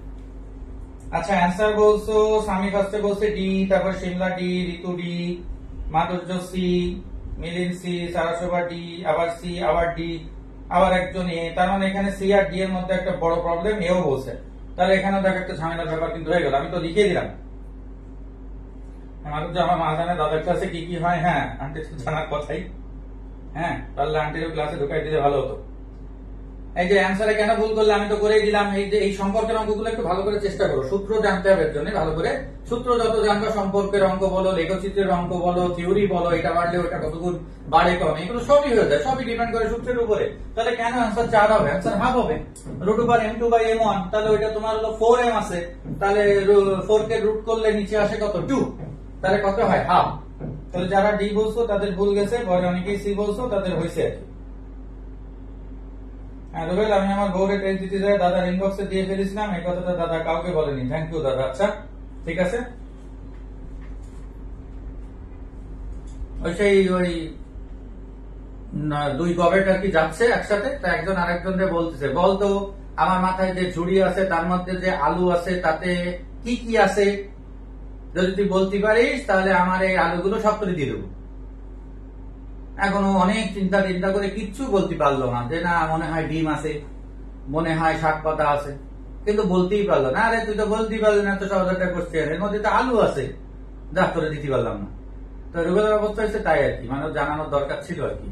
আচ্ছা, অ্যান্সার বলছো। স্বামী ফার্স্টে বলছে ডি, তারপর শিমলা ডি, ঋতু ডি, মাধুর্য সি, মিলিন সি, সারাশোভা ডি, আবার সি, আবার ডি, আবার একজন এ। তার মানে এখানে সি আর ডি এর মধ্যে একটা বড় প্রবলেম, এও বলছে। তাহলে এখানেও দেখ একটা ঝামেলার ব্যাপার কিন্তু হয়ে গেল। আমি তো লিখে দিলাম। মাধুর্য আমার মা জানে দাদার ক্লাসে কি কি হয়। হ্যাঁ, আন্টি তো জানার কথাই। হ্যাঁ, তাহলে আন্টির ক্লাসে ঢুকাই দিলে ভালো হতো। এই যে অ্যান্সারে কেন ভুল করলে আমি তো করেই দিলাম। এই যে এই সম্পর্কের অঙ্কগুলো একটু ভালো করে চেষ্টা করো, সূত্র জানতে হবে এর জন্য ভালো করে। সূত্র যত জানবে, সম্পর্কের অঙ্ক বলো, লেখচিত্রের অঙ্ক বলো, থিওরি বলো, এটা বাড়লে ওটা কতগুণ বাড়ে কমে, এগুলো সবই হয়ে যায়, সবই ডিপেন্ড করে সূত্রের উপরে। তাহলে কেন অ্যান্সার 4 হবে? অ্যান্সার হাফ হবে, √m2/m1। তাহলে ওইটা তোমার হলো 4m আছে, তাহলে 4 কে রুট করলে নিচে আসে কত? 2। তাহলে কত হয়? হাফ। তাহলে যারা ডি বলছো তাদের ভুল গেছে, পরে অনেকেই সি বলছো তাদের হয়েছে আর কি। হ্যাঁ রুবেল, আমি আমার বউরে টেস্ট দিতে যাই, দাদার ইনবক্সে দিয়ে ফেলেছিলাম, এই কথাটা দাদা কাউকে বলেনি। থ্যাংক ইউ দাদা। আচ্ছা ঠিক আছে। ওই সেই ওই 2 গবেট আর কি যাচ্ছে একসাথে, তা একজন আরেকজনকে বলতেছে, বলতো আমার মাথায় যে ঝুড়ি আছে তার মধ্যে যে আলু আছে তাতে কি কি আছে, যদি তুই বলতে পারিস তাহলে আমার এই আলুগুলো সব করে দিয়ে দেবো। এখনো অনেক চিন্তা করে কিচ্ছু বলতে পারলো না, যে না মনে হয় ডিম আছে, মনে হয় শাক পাতা আছে, কিন্তু বলতেই পারলো না। আরে তুই তো বলতেই পারলি না, তো সহজ একটা কোশ্চেন, এর মধ্যে তো আলু আছে, যা করে দিতে পারলাম না। তো রুবেলের অবস্থা হচ্ছে তাই আর কি, মানে জানানোর দরকার ছিল আর কি।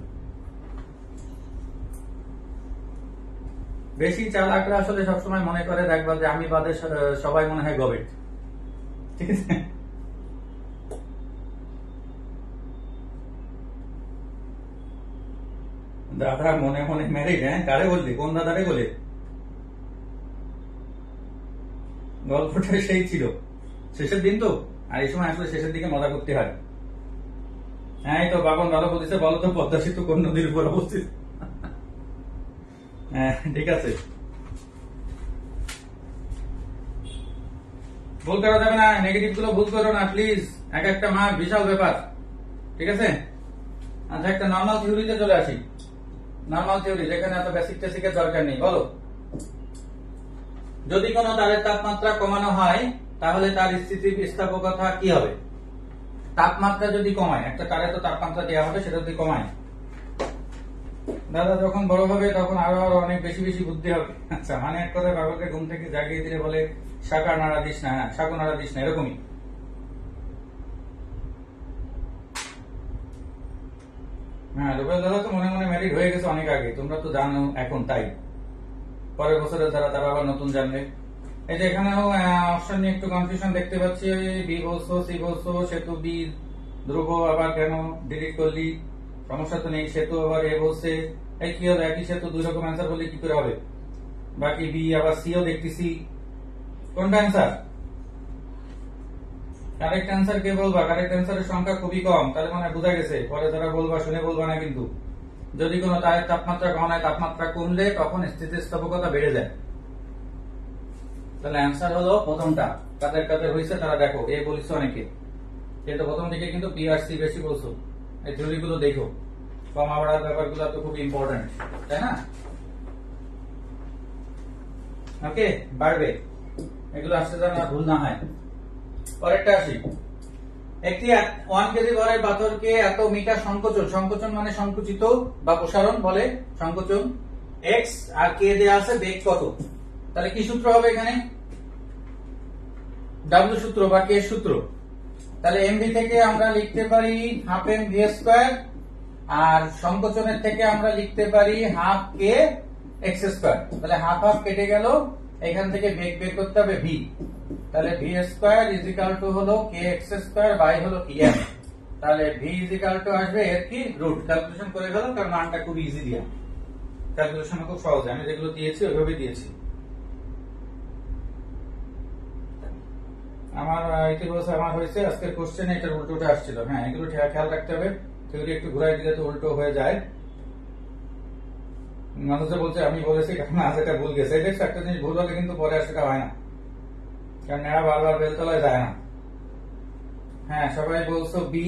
বেশি চালাকরা আসলে সবসময় মনে করে, দেখবা যে আমি বাদে সবাই মনে হয় গবেট। ঠিক আছে, দাদা মনে মনে ম্যারিড। হ্যাঁ, কারে বললি? কোন দাদারে বলে? গল্পটা সেই ছিল, শেষের দিন তো, আর এই সময় আসলে শেষের দিকে মজা করতে হয়। হ্যাঁ, এই তো বাবন ভালো বলছে। বলো তো পদ্মা সেতু কোন নদীর উপর অবস্থিত? হ্যাঁ ঠিক আছে, ভুল করা যাবে না, নেগেটিভ গুলো ভুল করো না প্লিজ। এক একটা মার্ক বিশাল ব্যাপার, ঠিক আছে। আচ্ছা, একটা নর্মাল থিওরিতে চলে আসি। নরমাল থিওরি, যেখানে এত বেসিক টেসিকের দরকার নেই। বলো, যদি কোনো তারের তাপমাত্রা কমানো হয় তাহলে তার স্থিতিস্থাপকতা কি হবে? তাপমাত্রা যদি কমায়, একটা তারে তো তাপমাত্রা দেওয়া হবে, সেটা যদি কমায়, দাদা যখন বড় হবে তখন আরো আরো অনেক বেশি বেশি বুদ্ধি হবে। আচ্ছা, মানে এক কথায় বাবাকে ঘুম থেকে জাগিয়ে দিলে বলে শাকা নাড়া দিস না, শাকু নাড়া দিস না, এরকমই। হ্যাঁ, রুবেল দাদা তো মনে মনে ম্যারিড হয়ে গেছে অনেক আগে, তোমরা তো জানো এখন, তাই পরের বছরে যারা তারা আবার নতুন জানবে। এই যে এখানেও অপশন নিয়ে একটু কনফিউশন দেখতে পাচ্ছি। বি বলছো, সি বলছো, সেতু বি, ধ্রুব আবার কেন ডিলিট করলি? সমস্যা তো নেই। সেতু আবার এ বলছে, এই কি হবে? একই সেতু দুই রকম অ্যান্সার বললে কি করে হবে? বাকি বি আবার সিও দেখতেছি, কোনটা অ্যান্সার? কারেক্ট অ্যান্সার কে বলবা? কারেক্ট অ্যান্সারের সংখ্যা খুবই কম, তাহলে মানে বোঝা গেছে। পরে যারা বলবা শুনে বলবা না কিন্তু। যদি কোনো তারের তাপমাত্রা কমায়, তাপমাত্রা কমলে তখন স্থিতিস্থাপকতা বেড়ে যায়। তাহলে অ্যান্সার হলো প্রথমটা। কাদের কাদের হয়েছে তারা দেখো, এ বলিস অনেকে, কিন্তু প্রথম দিকে কিন্তু বি আর সি বেশি বলছো। এই থিওরি গুলো দেখো, কমা বাড়ার ব্যাপারগুলো তো খুব ইম্পর্টেন্ট, তাই না? ওকে, বাড়বে, এগুলো আসতে যেন ভুল না হয়। পরেরটা আসি। একটি 1 কেজি ভরের পাথরকে এত মিটার সংকোচন, সংকোচন মানে সংকুচিত বা প্রসারণ বলে সংকোচন, এক্স আর কে দেয়া আছে, বেগ কত? তাহলে কি সূত্র হবে এখানে? ডাব্লিউ সূত্র বা কে সূত্র। তাহলে এমভি থেকে আমরা লিখতে পারি হাফ এম ভি স্কয়ার, আর সংকোচনের থেকে আমরা লিখতে পারি হাফ কে এক্স স্কয়ার। তাহলে হাফ হাফ কেটে গেল, এখান থেকে বেগ বের করতে হবে ভি। তাহলে v square is equal to হলো কে এক্স স্কয়ার বাই হলো কি এম। তাহলে ভি ইজ ইকুয়াল টু আসবে এর কি রুট। ক্যালকুলেশন করে গেল, কারণ মানটা খুব ইজি দিয়া, ক্যালকুলেশন খুব সহজ, আমি যেগুলো দিয়েছি ওইভাবে দিয়েছি। আমার ইতিবাচক আমার হয়েছে আজকের কোশ্চেনে এটার উল্টোটা আসছিল। হ্যাঁ, এগুলো খেয়াল রাখতে হবে, থিওরি একটু ঘুরাই দিলে তো উল্টো হয়ে যায়। মানুষে বলছে আমি বলেছি, কারণ আজ এটা ভুল গেছে। দেখছো, একটা জিনিস ভুল হলে কিন্তু পরে আর সেটা হয় না, কারণ এরা বারবার বেলতলায় যায় না। হ্যাঁ, সবাই বলছো বি,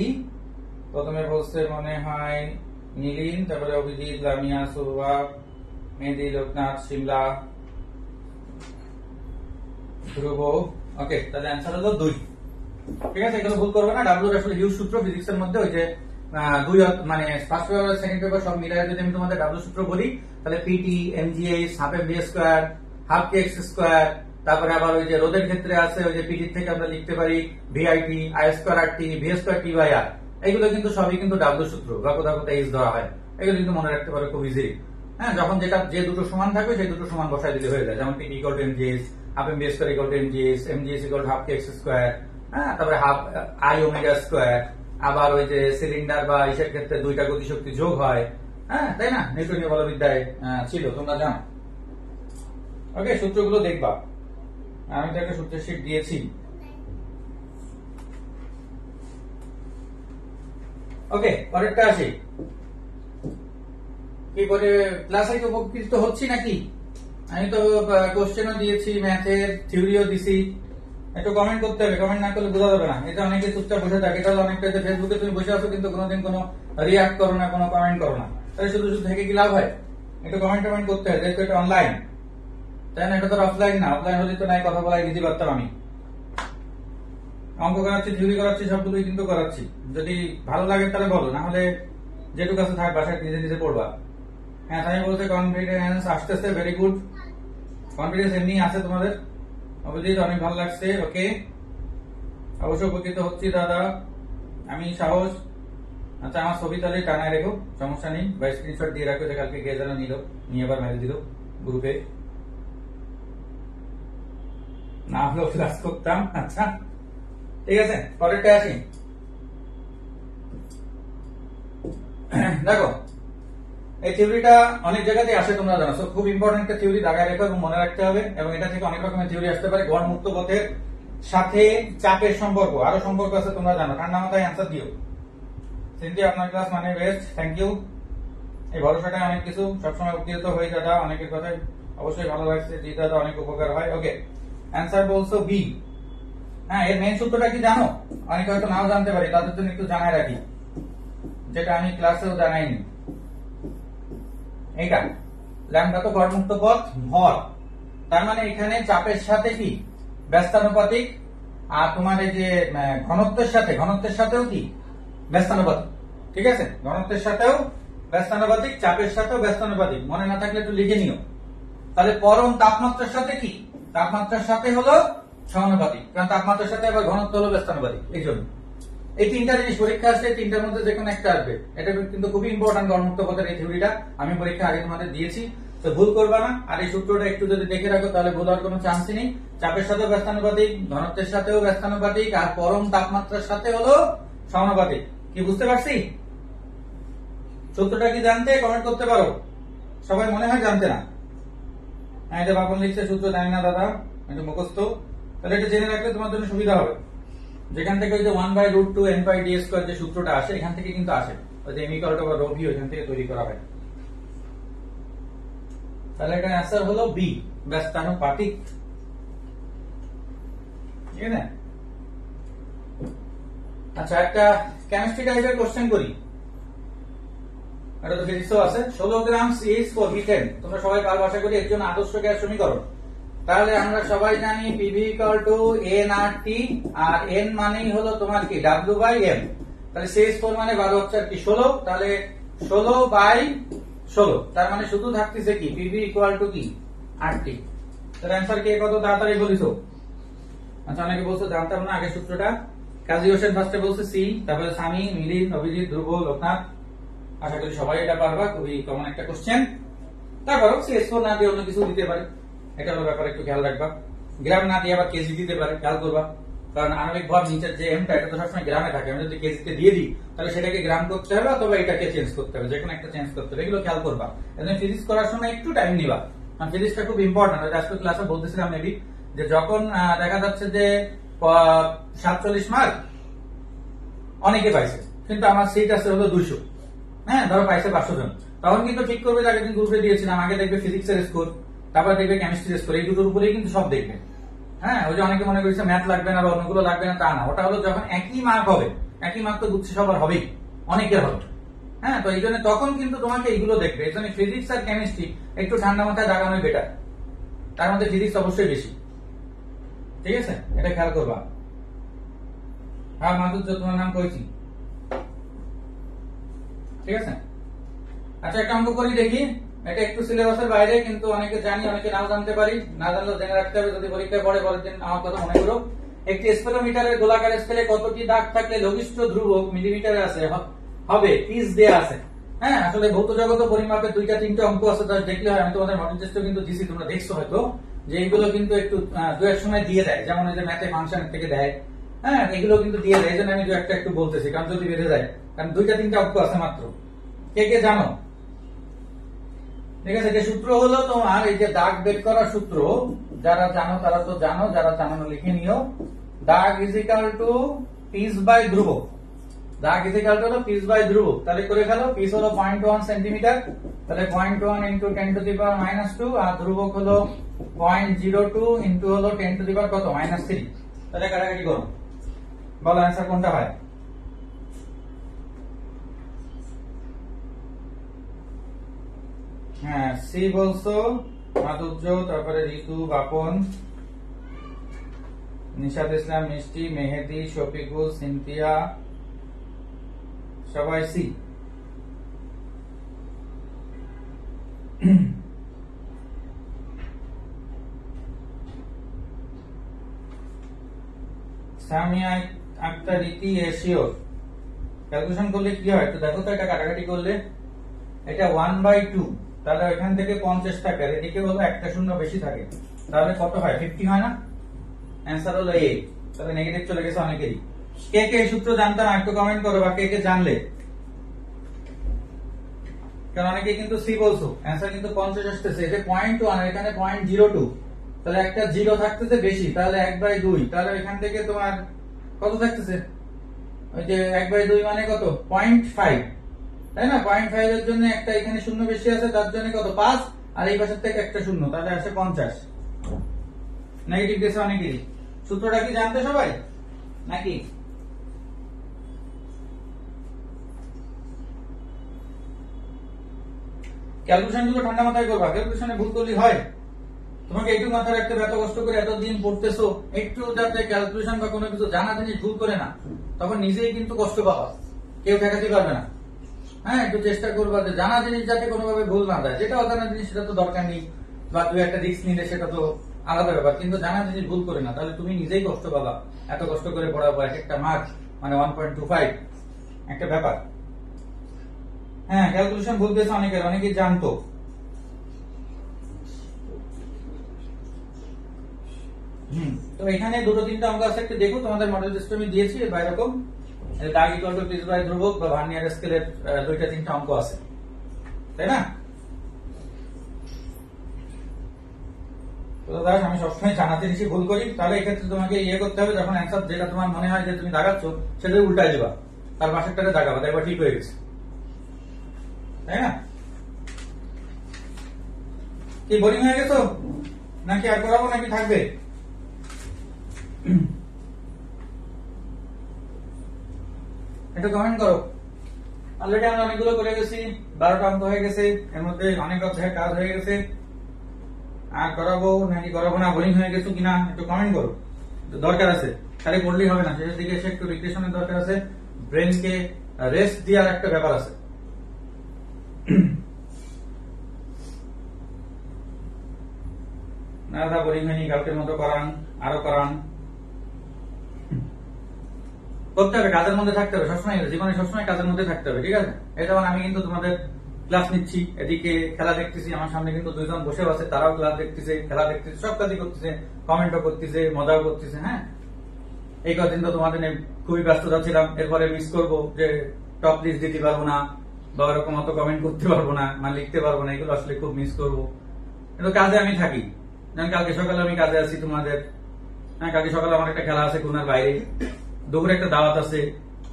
প্রথমে বলছে মনে হয় নীলিন, তারপরে অভিজিৎ, লামিয়া, সুরভা, মেহেদি, লোকনাথ, শিমলা, ধ্রুব। ওকে, তাহলে অ্যান্সার হলো 2। ঠিক আছে, এগুলো ভুল করবে না। ডাব্লিউ আসলে হিউজ সূত্র ফিজিক্স এর মধ্যে, ওই যে দুই মানে ফার্স্ট পেপার সেকেন্ড পেপার সব মিলায় যদি আমি তোমাদের ডাব্লিউ সূত্র বলি, তাহলে PT MGH half M V square half কে এক্স স্কয়ার। তারপরে আবার ওই যে রোদের ক্ষেত্রে আছে, ওই যে পিটি থেকে আমরা লিখতে পারি VIT I square R T V square T by R. এগুলো কিন্তু সবই কিন্তু ডাব্লিউ সূত্র বা কোথাও কোথাও এইচ ধরা হয়। এগুলো কিন্তু মনে রাখতে পারো খুব ইজি। হ্যাঁ, যখন যেটা যে দুটো সমান থাকবে সেই দুটো সমান বসায় দিলে হয়ে যায়। যেমন PT equal to MGH, half M V square equal to MGH, MGH equal to half K x square. হ্যাঁ, তারপরে হাফ আই ওমেগা স্কয়ার। আবার ওই যে সিলিন্ডার বা ইসের ক্ষেত্রে দুইটা গতিশক্তি যোগ হয়। হ্যাঁ, তাই না? নিউটনীয় বলবিদ্যায় ছিল, তোমরা জানো। ওকে, সূত্রগুলো দেখবা, আমি তো একটা সূত্রের শীট দিয়েছি। ওকে, পরেরটা আসি। কি করে ক্লাসে কি উপকৃত হচ্ছি নাকি? আমি তো কোশ্চেনও দিয়েছি, ম্যাথের থিওরিও দিছি। একটু কমেন্ট করতে হবে, কমেন্ট না করলে বোঝা যাবে না। এটা অনেকে চুপচাপ বসে থাকে, এটা হলো অনেকটা যে ফেসবুকে তুমি বসে আছো কিন্তু কোনোদিন কোনো রিয়াক্ট করো না, কোনো কমেন্ট করো না, তাহলে শুধু শুধু থেকে কি লাভ হয়? একটু কমেন্ট করতে হয়, যেহেতু এটা অনলাইন, তাই না? এটা তো অফলাইন না, অফলাইন হলে তো নাই কথা বলাই দিতে পারতাম আমি। অঙ্ক করাচ্ছি, থিওরি করাচ্ছি, সবগুলোই কিন্তু করাচ্ছি। যদি ভালো লাগে তাহলে বলো, না হলে যেটুকু কাছে থাক বাসায় নিজে নিজে পড়বা। হ্যাঁ, তাই বলতে কনফিডেন্স আসতেছে, ভেরি গুড। কনফিডেন্স এমনি আছে তোমাদের, অভিজিৎ অনেক ভালো লাগছে। ওকে, অবশ্য উপকৃত হচ্ছি দাদা, আমি সাহস। আচ্ছা, আমার ছবি তাহলে টানায় রেখো, সমস্যা নেই, বা স্ক্রিনশট দিয়ে রাখো যে কালকে কে যেন নিল, নিয়ে আবার মেরে দিল গ্রুপে, না হলেও ক্লাস করতাম। আচ্ছা, ঠিক আছে, পরেরটা আসি। দেখো, এই থিওরিটা অনেক জায়গাতে আসে, তোমরা জানো। খুব ইম্পর্টেন্ট একটা থিওরি, দাগায় রেখো এবং মনে রাখতে হবে। এবং এটা থেকে অনেক রকমের থিওরি আসতে পারে। গড় মুক্ত পথের সাথে চাপের সম্পর্ক, আরো সম্পর্ক আছে, তোমরা জানো। ঠান্ডা মাথায় অ্যান্সার দিও। সিনজি, আপনার ক্লাস মানে বেস্ট, থ্যাংক ইউ। এই ভরসাটা অনেক কিছু, সবসময় উপকৃত হয়ে দাদা, অনেকের কথাই অবশ্যই ভালো লাগছে। জি দাদা, অনেক উপকার হয়। ওকে, অ্যান্সার বলছো বি। হ্যাঁ, এর মেন সূত্রটা কি জানো? অনেকে হয়তো নাও জানতে পারি, তাদের জন্য একটু জানাই রাখি, যেটা আমি ক্লাসেও জানাইনি। এইটা ল্যামডা তো গড়মুক্ত পথ ভর, তার মানে এখানে চাপের সাথে কি ব্যস্তানুপাতিক, আর তোমার এই যে ঘনত্বের সাথেও কি ব্যস্তানুপাতিক। ঠিক আছে, ঘনত্বের সাথেও ব্যস্তানুপাতিক, চাপের সাথেও ব্যস্তানুপাতিক। মনে না থাকলে একটু লিখে নিও। তাহলে পরম তাপমাত্রার সাথে কি, তাপমাত্রার সাথে হলো সমানুপাতিক, কারণ তাপমাত্রার সাথে আবার ঘনত্ব হলো ব্যস্তানুপাতিক। এই জন্য এই তিনটা জিনিস পরীক্ষা আসছে, তিনটার মধ্যে যে কোনো একটা আসবে। এটা কিন্তু খুবই ইম্পর্টেন্ট গড়মুক্ত পথের এই থিওরিটা, আমি পরীক্ষা আগে তোমাদের দিয়েছি, তো ভুল করবা না। আর এই সূত্রটা একটু যদি দেখে রাখো তাহলে ভুল হওয়ার কোনো চান্সই নেই। চাপের সাথেও ব্যস্তানুপাতিক, ঘনত্বের সাথেও ব্যস্তানুপাতিক, আর পরম তাপমাত্রার সাথে হলো সমানুপাতিক। কি বুঝতে পারছি? সূত্রটা কি জানতে কমেন্ট করতে পারো? সবাই মনে হয় জানতে না। এটা বাপন লিখছে সূত্র জানি না দাদা, এটা মুখস্থ। তাহলে এটা জেনে রাখলে তোমার জন্য সুবিধা হবে। যেখান থেকে ওই যে 1/√2 n/d² যে সূত্রটা আসে, এখান থেকে কিন্তু আসে, ওই যে m = ρv ওখান থেকে তৈরি করা হয়। তাহলে এটা অ্যান্সার হলো বি, ব্যস্তানুপাতিক। ঠিক আছে। আচ্ছা, একটা কেমিস্ট্রি টাইপের কোশ্চেন করি। এটা তো ফিজিক্সও আছে। 16 গ্রাম CH4 মিথেন, তোমরা সবাই পারবে আশা করি, একজন আদর্শ গ্যাস সমীকরণ। তাহলে আমরা সবাই জানি PV = nRT, আর n মানেই হলো তোমার কি W/m। তাহলে CH4 মানে 12 হচ্ছে আর কি 16, তাহলে 16/16, তার মানে শুধু থাকতেছে কি PV = কি RT। তাহলে অ্যান্সার কে কত তাড়াতাড়ি বলিছো? আচ্ছা, অনেকে বলছো জানতাম না আগে সূত্রটা। কাজী হোসেন ফার্স্টে বলছে সি, তারপরে সামি, মিলিন, অভিজিৎ, ধ্রুব, লোকনাথ। আশা করি সবাই এটা পারবা, খুবই কমন একটা কোশ্চেন। তারপরও CH4 না দিয়ে অন্য কিছু দিতে পারে, এটা হলো ব্যাপার, একটু খেয়াল রাখবা। গ্রাম না দিয়ে আবার কেজি দিতে পারে, খেয়াল করবা, কারণ আণবিক ভর নিচের যে এমটা এটা তো সবসময় গ্রামে থাকে। আমি যদি কেজিতে দিয়ে দিই তাহলে সেটাকে গ্রাম করতে হবে, অথবা এটাকে চেঞ্জ করতে হবে, যে কোনো একটা চেঞ্জ করতে হবে। এগুলো খেয়াল করবা। এজন্য ফিজিক্স করার সময় একটু টাইম নিবা, কারণ ফিজিক্সটা খুব ইম্পর্টেন্ট। আজকে ক্লাসে বলতেছিলাম মেবি, যে যখন দেখা যাচ্ছে যে 47 মার্ক অনেকে পাইছে, কিন্তু আমার সিট আছে হলো 200, হ্যাঁ ধরো পাইছে 500 জন, তখন কিন্তু ঠিক করবে, আগের দিন গ্রুপে দিয়েছিলাম, আগে দেখবে ফিজিক্সের স্কোর, তারপর দেখবে কেমিস্ট্রির স্কোর, এই দুটোর উপরেই কিন্তু সব দেখবে। হ্যাঁ, ওই যে অনেকে মনে করছে ম্যাথ লাগবে না, অন্যগুলো লাগবে না, তা না। ওটা হলো যখন একই মার্ক হবে, একই মার্ক তো বুঝছে সবার হবেই, অনেকের হবে। হ্যাঁ, তো এই জন্য তখন কিন্তু তোমাকে এইগুলো দেখবে। এই জন্য ফিজিক্স আর কেমিস্ট্রি একটু ঠান্ডা মাথায় দাগানোই বেটার, তার মধ্যে ফিজিক্স অবশ্যই বেশি। ঠিক আছে, এটা খেয়াল করবা। হ্যাঁ মাধুর্য, তোমার নাম কইছি। ঠিক আছে। আচ্ছা, একটা অঙ্ক করি দেখি। এটা একটু সিলেবাসের বাইরে, কিন্তু অনেকে জানি, অনেকে নাও জানতে পারি। না জানলেও জেনে রাখতে হবে, যদি পরীক্ষায় পড়ে বলেন দিন আমার কথা মনে করো। একটি স্পেরোমিটারের গোলাকার স্কেলে কতটি দাগ থাকলে লঘিষ্ঠ ধ্রুবক মিলিমিটারে আছে হবে পিস দেয়া আছে। হ্যাঁ, আসলে ভৌত জগত পরিমাপে 2-3টা অঙ্ক আছে, তার দেখলে হয়। আমি তোমাদের মডেল টেস্টও কিন্তু দিছি, তোমরা দেখছো হয়তো, যে এইগুলো কিন্তু একটু দু এক সময় দিয়ে দেয়, যেমন এই যে ম্যাথে ফাংশন থেকে দেয়। হ্যাঁ, এগুলো কিন্তু দিয়ে দেয়, এই জন্য আমি দু একটা একটু বলতেছি, কারণ যদি বেড়ে যায়, কারণ 2-3টা অঙ্ক আছে মাত্র। কে কে জানো? ঠিক আছে, যে সূত্র হলো তোমার এই যে দাগ বের করার সূত্র, যারা জানো তারা তো জানো, যারা জানো না লিখে নিও। দাগ = পিস বাই ধ্রুবক। দাগ = পিস বাই ধ্রুবক। তাহলে করে ফেলো। পিস হলো 0.1 সেন্টিমিটার, তাহলে 0.1 × 10⁻², আর ধ্রুবক হলো 0.02 × হলো 10⁻³ কত -3। তাহলে কাটাকাটি করো, বলো অ্যান্সার কোনটা হয়? হ্যাঁ, সি বলছো মাধুর্য, তারপরে ঋতু, বাপন, নিশাদ ইসলাম, মিষ্টি, মেহেদি, শফিকুল, সিনথিয়া, সবাই সি। সামিয়া আক্তার, রীতি, এশিও। ক্যালকুলেশন করলে কি হয় একটু দেখো তো। এটা কাটাকাটি করলে এটা 1/2, তাহলে এখান থেকে 50 থাকে, এদিকে হলো একটা শূন্য বেশি থাকে, তাহলে কত হয়? 50 হয় না? অ্যান্সার হলো 8। তাহলে নেগেটিভ চলে গেছে অনেকেরই। কে কে এই সূত্র জানতাম একটু কমেন্ট করো, বা কে কে জানলে? কারণ অনেকে কিন্তু সি বলছো, অ্যান্সার কিন্তু 50 আসতেছে। এটা 0.1 আর এখানে 0.02, তাহলে একটা 0 থাকতেছে বেশি, তাহলে 1/2, তাহলে এখান থেকে তোমার কত থাকতেছে? ওই যে 1/2 মানে কত? 0.5, তাই না? 0.5 এর জন্য একটা এখানে শূন্য বেশি আছে, তার জন্য কত 5, আর এই পাশের থেকে একটা শূন্য, তাহলে আসে 50। নেগেটিভ গেছে অনেকেরই। সূত্রটা কি জানতে সবাই নাকি? ক্যালকুলেশন গুলো ঠান্ডা মাথায় করবা, ক্যালকুলেশনে ভুল করলে হয়? তোমাকে একটু মাথায় রাখতে হবে, এত কষ্ট করে এতদিন পড়তেছো, একটু যাতে ক্যালকুলেশন বা কোনো কিছু জানা জিনিস ভুল করে না, তখন নিজেই কিন্তু কষ্ট পাবা, কেউ ঠেকাতে পারবে না। হ্যাঁ, একটু চেষ্টা করবা যে জানা জিনিস যাতে কোনোভাবে ভুল না যায়। যেটা অজানা জিনিস সেটা তো দরকার নেই, বা তুই একটা রিস্ক নিলে সেটা তো আলাদা ব্যাপার, কিন্তু জানা জিনিস ভুল করে না, তাহলে তুমি নিজেই কষ্ট পাবা। এত কষ্ট করে পড়াবো, এক একটা মার্ক মানে 1.25 একটা ব্যাপার। হ্যাঁ, ক্যালকুলেশন ভুল পেয়েছে অনেকেই জানতো। তো এখানে দুটো তিনটা অঙ্ক আছে, একটু দেখো, তোমাদের মডেল সিস্টেমে দিয়েছি বা এরকম দাগ ইকুয়াল টু পিস বাই ধ্রুবক বা ভার্নিয়ার স্কেলের দুইটা তিনটা অঙ্ক আছে, তাই না? তো দাদা, আমি সবসময় জানাতে বেশি ভুল করি, তাহলে এক্ষেত্রে তোমাকে ইয়ে করতে হবে, যখন অ্যান্সার যেটা তোমার মনে হয় যে তুমি দাগাচ্ছ সেটা উল্টাই দেবা, তার পাশেরটাকে দাগাবা, দেখবা ঠিক হয়ে গেছে, তাই না? কি বোরিং হয়ে গেছো নাকি আর করাবো নাকি থাকবে? একটু কমেন্ট করো। অলরেডি আমরা অনেকগুলো করে গেছি, 12টা অঙ্ক হয়ে গেছে, এর মধ্যে অনেক অধ্যায়ের কাজ হয়ে গেছে। আর করাবো নাকি করাবো না, বোরিং হয়ে গেছো কিনা একটু কমেন্ট করো। দরকার আছে, খালি পড়লেই হবে না, শেষের দিকে এসে একটু রিক্রিয়েশনের দরকার আছে, ব্রেনকে রেস্ট দেওয়ার একটা ব্যাপার আছে। না দাদা বোরিং হয়নি, কালকের মতো করান, আরো করান, করতে হবে, কাজের মধ্যে থাকতে হবে সবসময়, জীবনে সবসময় কাজের মধ্যে থাকতে হবে, ঠিক আছে? এই যেমন আমি কিন্তু তোমাদের ক্লাস নিচ্ছি, এদিকে খেলা দেখতেছি, আমার সামনে কিন্তু দুইজন বসে আছে, তারাও ক্লাস দেখতেছে, খেলা দেখতেছে, সব কাজই করতেছে, কমেন্টও করতেছে, মজাও করতেছে। হ্যাঁ, এই কদিন তো তোমাদের খুবই ব্যস্ততা ছিলাম, এরপরে মিস করবো যে টপ লিস্ট দিতে পারবো না, বা ওরকম অত কমেন্ট করতে পারবো না, মানে লিখতে পারবো না, এগুলো আসলে খুব মিস করবো। কিন্তু কাজে আমি থাকি, যেমন কালকে সকালে আমি কাজে আছি তোমাদের। হ্যাঁ, কালকে সকালে আমার একটা খেলা আছে খুলনার বাইরে, দুপুরে একটা দাওয়াত আছে,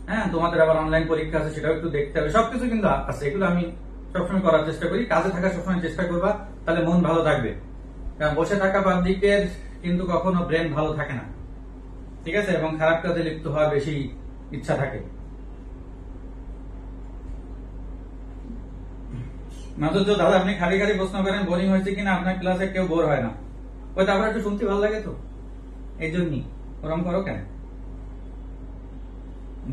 হ্যাঁ, তোমাদের আবার অনলাইন পরীক্ষা আছে, সেটাও একটু দেখতে হবে, সবকিছু কিন্তু আছে, এগুলো আমি সবসময় করার চেষ্টা করি। কাজে থাকার সবসময় চেষ্টা করবা, তাহলে মন ভালো থাকবে। কারণ বসে থাকা পাবলিকের কিন্তু কখনো ব্রেন ভালো থাকে না, ঠিক আছে? এবং খারাপ কাজে লিপ্ত হওয়ার বেশি ইচ্ছা থাকে। মাধুর্য দাদা, আপনি খালি খালি প্রশ্ন করেন, বোরিং হয়েছে কিনা, আপনার ক্লাসে কেউ বোর হয় না? ওই তারপর একটু শুনতে ভালো লাগে তো, এই জন্যই ওরম করো কেন?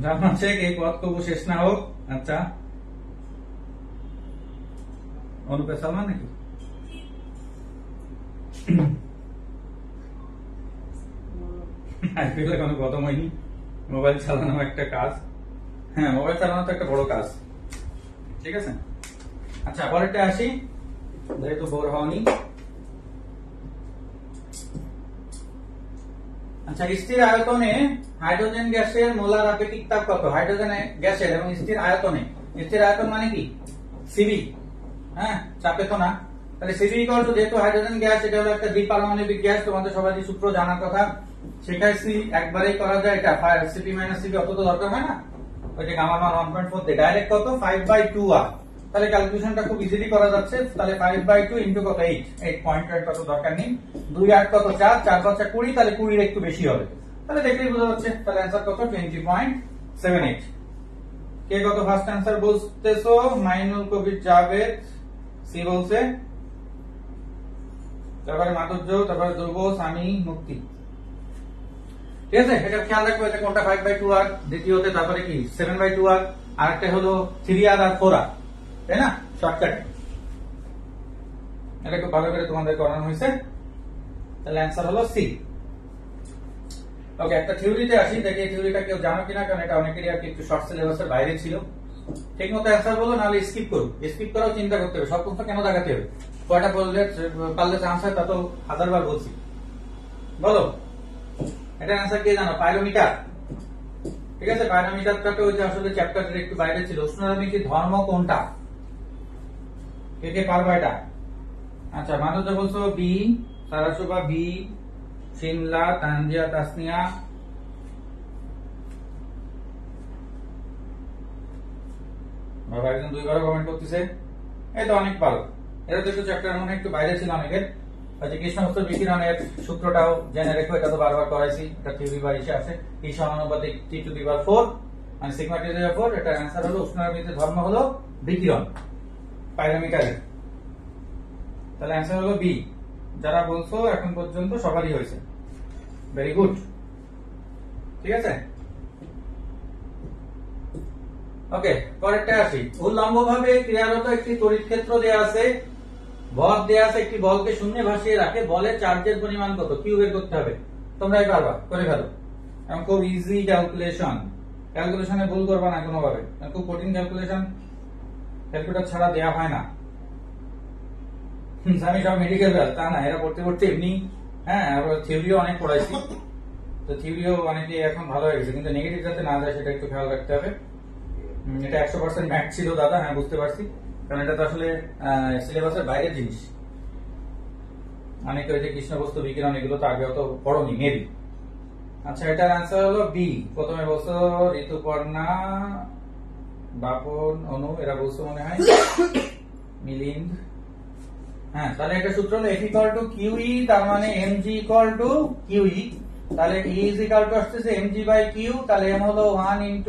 জানা শেখ, এই পথ কবু শেষ না হোক। আচ্ছা, অনুপে সালমান নাকি? আইপিএল কোনো খতম হয়নি, মোবাইল চালানো একটা কাজ। হ্যাঁ, মোবাইল চালানো তো একটা বড় কাজ, ঠিক আছে? আচ্ছা, পরেরটা আসি, যেহেতু বোর হওনি। আচ্ছা, স্থির আয়তনে হাইড্রোজেন গ্যাসের মোলার আপেক্ষিক তাপ কত? হাইড্রোজেন গ্যাসের এবং স্থির আয়তনে, স্থির আয়তন মানে কি? সিবি, হ্যাঁ, চাপে তো না। তাহলে সিবি ইকুয়াল টু, যেহেতু হাইড্রোজেন গ্যাস, এটা হলো একটা দ্বিপারমাণবিক গ্যাস, তোমাদের সবারই সূত্র জানার কথা, সেখানে সি একবারেই করা যায়, এটা সিপি মাইনাস সিবি অত তো দরকার হয় না, ওইটা গামা মান 1.4 দিয়ে ডাইরেক্ট কত 5/2r। তাহলে ক্যালকুলেশনটা খুব ইজিলি করা যাচ্ছে। তাহলে 5/2 ইনটু কত 8 পয়েন্টের কত দরকার নেই, 2 8 কত 4, 4 5 20, তাহলে 20 একটু বেশি হবে, তাহলে দেখলেই বোঝা যাচ্ছে। তাহলে অ্যানসার কত 20.78। কে কত ফার্স্ট অ্যানসার বলতেছো? মাইনুল কবির জাভেদ সি বলছে, তারপরে মাধুর্য, তারপরে ধ্রুব, সামি, মুক্তি, ঠিক আছে? এটা খেয়াল রাখবো, এটা কোনটা 5/2r, দ্বিতীয়তে তারপরে কি 7/2r, আর একটা হলো 3r আর 4r, তাই না? শর্টকাট, এটা খুব ভালো করে তোমাদের করানো হয়েছে। তাহলে অ্যান্সার হলো সি। ওকে, একটা থিওরিতে আসি, দেখি এই থিওরিটা কেউ জানো কিনা, কারণ এটা অনেকেরই আর কি একটু শর্ট সিলেবাসের বাইরে ছিল। ঠিক মতো অ্যান্সার বলো, নাহলে স্কিপ করো, স্কিপ করাও চিন্তা করতে হবে, সব প্রশ্ন কেন দেখাতে হবে, কয়টা পারলে চান্স হয় তা তো 1000 বার বলছি। বলো, এটা অ্যান্সার কে জানো? পাইরোমিটার, ঠিক আছে? পাইরোমিটারটা তো আসলে চ্যাপ্টারের একটু বাইরে ছিল। উষ্ণতামিতির ধর্ম কোনটা? কে কে পারবা এটা? আচ্ছা, মাধুর্য বলছো বি, সারাসুবা বি, শিমলা, তানজিয়া, তাসনিয়া, বাবা একজন 2 বার কমেন্ট করতেছে, এই তো অনেক ভালো। এটা তো একটু চ্যাপ্টার মনে একটু বাইরে ছিল অনেকের। আচ্ছা, কৃষ্ণবস্তু বিকিরণের সূত্রটাও জেনে রেখো, এটা তো বারবার করাইছি, এটা থিওরি বা এসে আছে, টি সমানুপাতিক T⁴ মানে সিগমা T⁴। এটা অ্যান্সার হলো উষ্ণতামিতির ধর্ম হলো বিকিরণ, পাইরোমিটারে। তাহলে অ্যান্সার হলো বি। যারা বলছো এখন পর্যন্ত সবারই হয়েছে, ভেরি গুড। ঠিক আছে, ওকে, পরেরটা আসি। উল্লম্বভাবে ক্রিয়ারত একটি তড়িৎ ক্ষেত্র দেয়া আছে, ভর দেয়া আছে, একটি বলকে শূন্যে ভাসিয়ে রাখে, বলের চার্জের পরিমাণ কত, কিউ বের করতে হবে। তোমরাই পারবা, করে ফেলো। এবং খুব ইজি ক্যালকুলেশন, ক্যালকুলেশনে ভুল করবা না কোনোভাবে, খুব কঠিন ক্যালকুলেশন ক্যালকুলেটর ছাড়া দেয়া হয় না। আমি সব মেডিকেল তা না, এরা পড়তে পড়তে এমনি। হ্যাঁ, থিওরিও অনেক পড়াইছি, তো থিওরিও অনেকে এখন ভালো হয়ে গেছে, কিন্তু নেগেটিভ যাতে না যায় সেটা একটু খেয়াল রাখতে হবে। এটা 100% ম্যাথ ছিল দাদা, হ্যাঁ বুঝতে পারছি, কারণ এটা তো আসলে সিলেবাসের বাইরের জিনিস। অনেকে ওই যে কৃষ্ণ বস্তু বিকিরণ এগুলো তো আগে অত পড়নি মেবি। আচ্ছা, এটার আনসার হলো বি। প্রথমে বলছো ঋতুপর্ণা, বাপন, অনু, এরা বলছো মনে হয়, মিলিন্দ। হ্যাঁ, তাহলে একটা সূত্র হলো F = QE, তার মানে mg = QE। তাহলে E = আসতেছে mg/q, তাহলে m হলো 1 ×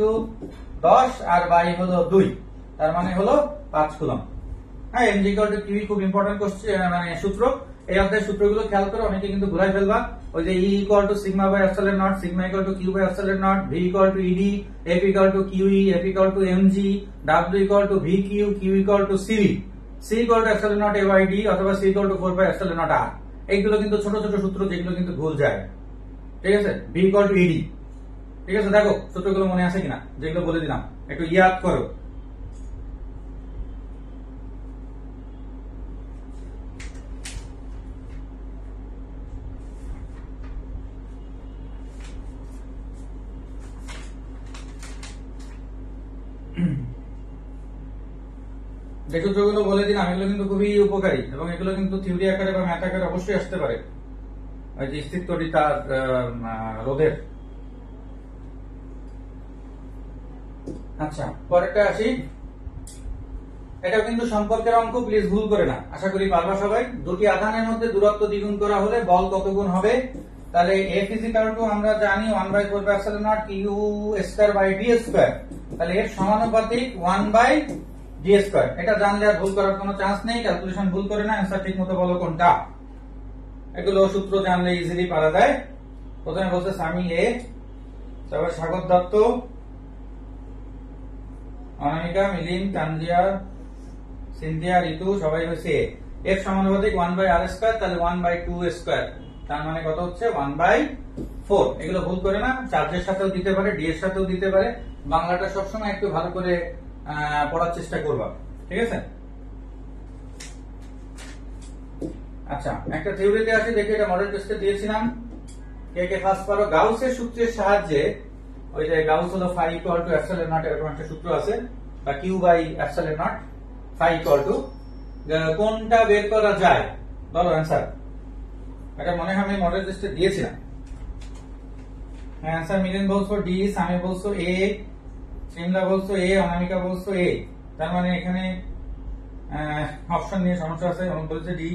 10 আর y হলো 2, তার মানে হলো 5 কুলম্ব। হ্যাঁ, mg = QE খুব ইম্পর্টেন্ট কোশ্চেন, মানে সূত্র। এই অধ্যায়ের সূত্রগুলো খেয়াল করো, অনেকে কিন্তু ভুলাই ফেলবা। ওই যে E = σ/ε0, σ = q/ε0, v = ed, F = QE, F = mg, w = vq, q = cv, c = ε0 d অথবা c = 4/ε0r। এইগুলো কিন্তু ছোট ছোট সূত্র, যেগুলো কিন্তু ভুল যায়। ঠিক আছে, v = ed। ঠিক আছে, দেখো সূত্রগুলো মনে আছে কিনা, যেগুলো বলে দিলাম একটু ইয়াদ করো। যে সূত্রগুলো বলে দিলাম এগুলো কিন্তু খুবই উপকারী, এবং এগুলো কিন্তু থিওরি আকারে বা ম্যাথ আকারে অবশ্যই আসতে পারে, ওই যে স্থিরতরিতা রোধের। আচ্ছা, পরেরটা আসি। এটাও কিন্তু সম্পর্কের অঙ্ক, প্লিজ ভুল করে না, আশা করি পারবা সবাই। দুটি আধানের মধ্যে দূরত্ব দ্বিগুণ করা হলে বল কত গুণ হবে? তাহলে F = আমরা জানি 1/4/ε0 q²/d², তাহলে এর সমানুপাতিক 1/d²। এটা জানলে আর ভুল করার কোনো চান্স নেই, ক্যালকুলেশন ভুল করে না, অ্যান্সার ঠিক মতো বলো কোনটা। এগুলো সূত্র জানলে ইজিলি পারা যায়। প্রথমে বলছে সামি এ, তারপর স্বাগত দত্ত, অনামিকা, মিলিন, তানজিয়া, সিনথিয়া, ঋতু, সবাই হচ্ছে এর সমানুপাতিক 1/r², তাহলে 1/2², তার মানে কত হচ্ছে 1/4। এগুলো ভুল করে না, চার্জের সাথেও দিতে পারে, ডি এর সাথেও দিতে পারে। বাংলাটা সবসময় একটু ভালো করে পড়ার চেষ্টা করবা, ঠিক আছে। আচ্ছা, একটা থিওরিতে আছে, দেখি এটা মডেল টেস্টে দিয়েছিলাম, কে কে ফার্স্ট পারো। গাউসের সূত্রের সাহায্যে, ওই যে গাউস হলো φ = ε0, এরকম একটা সূত্র আছে, বা q/ε0, φ = কোনটা বের করা যায়, বলো অ্যান্সার। এটা মনে হয় আমি মডেল টেস্টে দিয়েছিলাম। অ্যান্সার মিলিন বলছো ডি, সামি বলছো এ, সিমলা বলছো এ, অনামিকা বলছো এ। তার মানে এখানে অপশন নিয়ে সমস্যা আছে, বলছে ডি।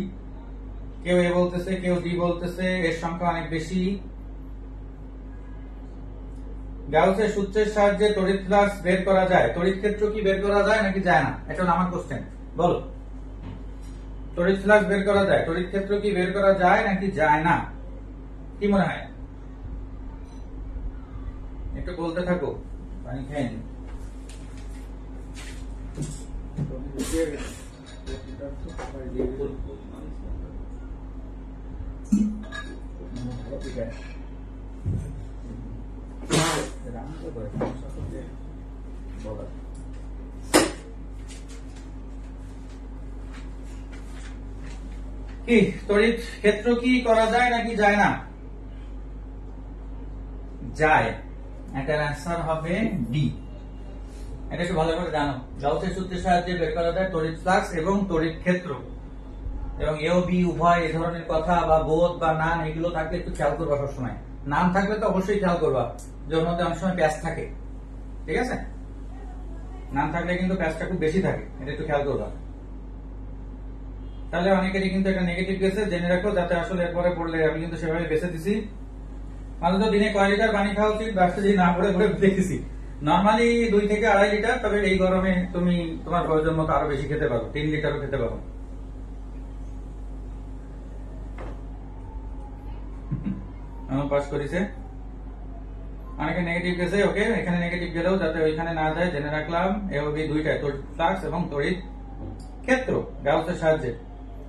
কেউ এ বলতেছে, কেউ ডি বলতেছে, এর সংখ্যা অনেক বেশি। গাউসের সূত্রের সাহায্যে তড়িৎ ফ্লাক্স বের করা যায়, তড়িৎ ক্ষেত্র কি বের করা যায় নাকি যায় না? এটা হলো আমার কোশ্চেন, বলো। তড়িৎ ফ্লাক্স বের করা যায়, তড়িৎ ক্ষেত্র কি বের করা যায় নাকি যায় না, কি মনে হয়? একটু বলতে থাকো, পানি খেয়ে নি। কি তড়িৎ ক্ষেত্র কি করা যায় নাকি যায় না? যায়। এটার অ্যান্সার হবে ডি। এটা একটু ভালো করে জানো, গাউসের সূত্রের সাহায্যে বের করা যায় তড়িৎ ফ্লাক্স এবং তড়িৎ ক্ষেত্র। এবং এ ও বি উভয় এই ধরনের কথা বা বোধ বা নাম এগুলো থাকলে একটু খেয়াল করবা সবসময়। নাম থাকলে তো অবশ্যই খেয়াল করবা, যে ওর মধ্যে অনেক সময় প্যাচ থাকে, ঠিক আছে। নাম থাকলে কিন্তু প্যাচটা খুব বেশি থাকে, এটা একটু খেয়াল করবা। তাহলে অনেকেরই কিন্তু একটা নেগেটিভ গেছে, জেনে রাখো, যাতে আসলে এরপরে পড়লে, আমি কিন্তু সেভাবে বেছে দিছি। মাত্র দিনে কয় লিটার পানি খাওয়া উচিত, ব্যবসা যদি না পড়ে পড়ে দেখেছি। নর্মালি 2 থেকে 2.5 লিটার, তবে এই গরমে তুমি তোমার প্রয়োজন মতো আরো বেশি খেতে পারো, 3 লিটারও খেতে পারো। পাস করেছে, অনেকে নেগেটিভ গেছে, ওকে এখানে নেগেটিভ গেলেও যাতে ওইখানে না যায় জেনে রাখলাম। এ ও বি দুইটাই ফ্লাক্স এবং তড়িৎ ক্ষেত্র গাউসের সাহায্যে।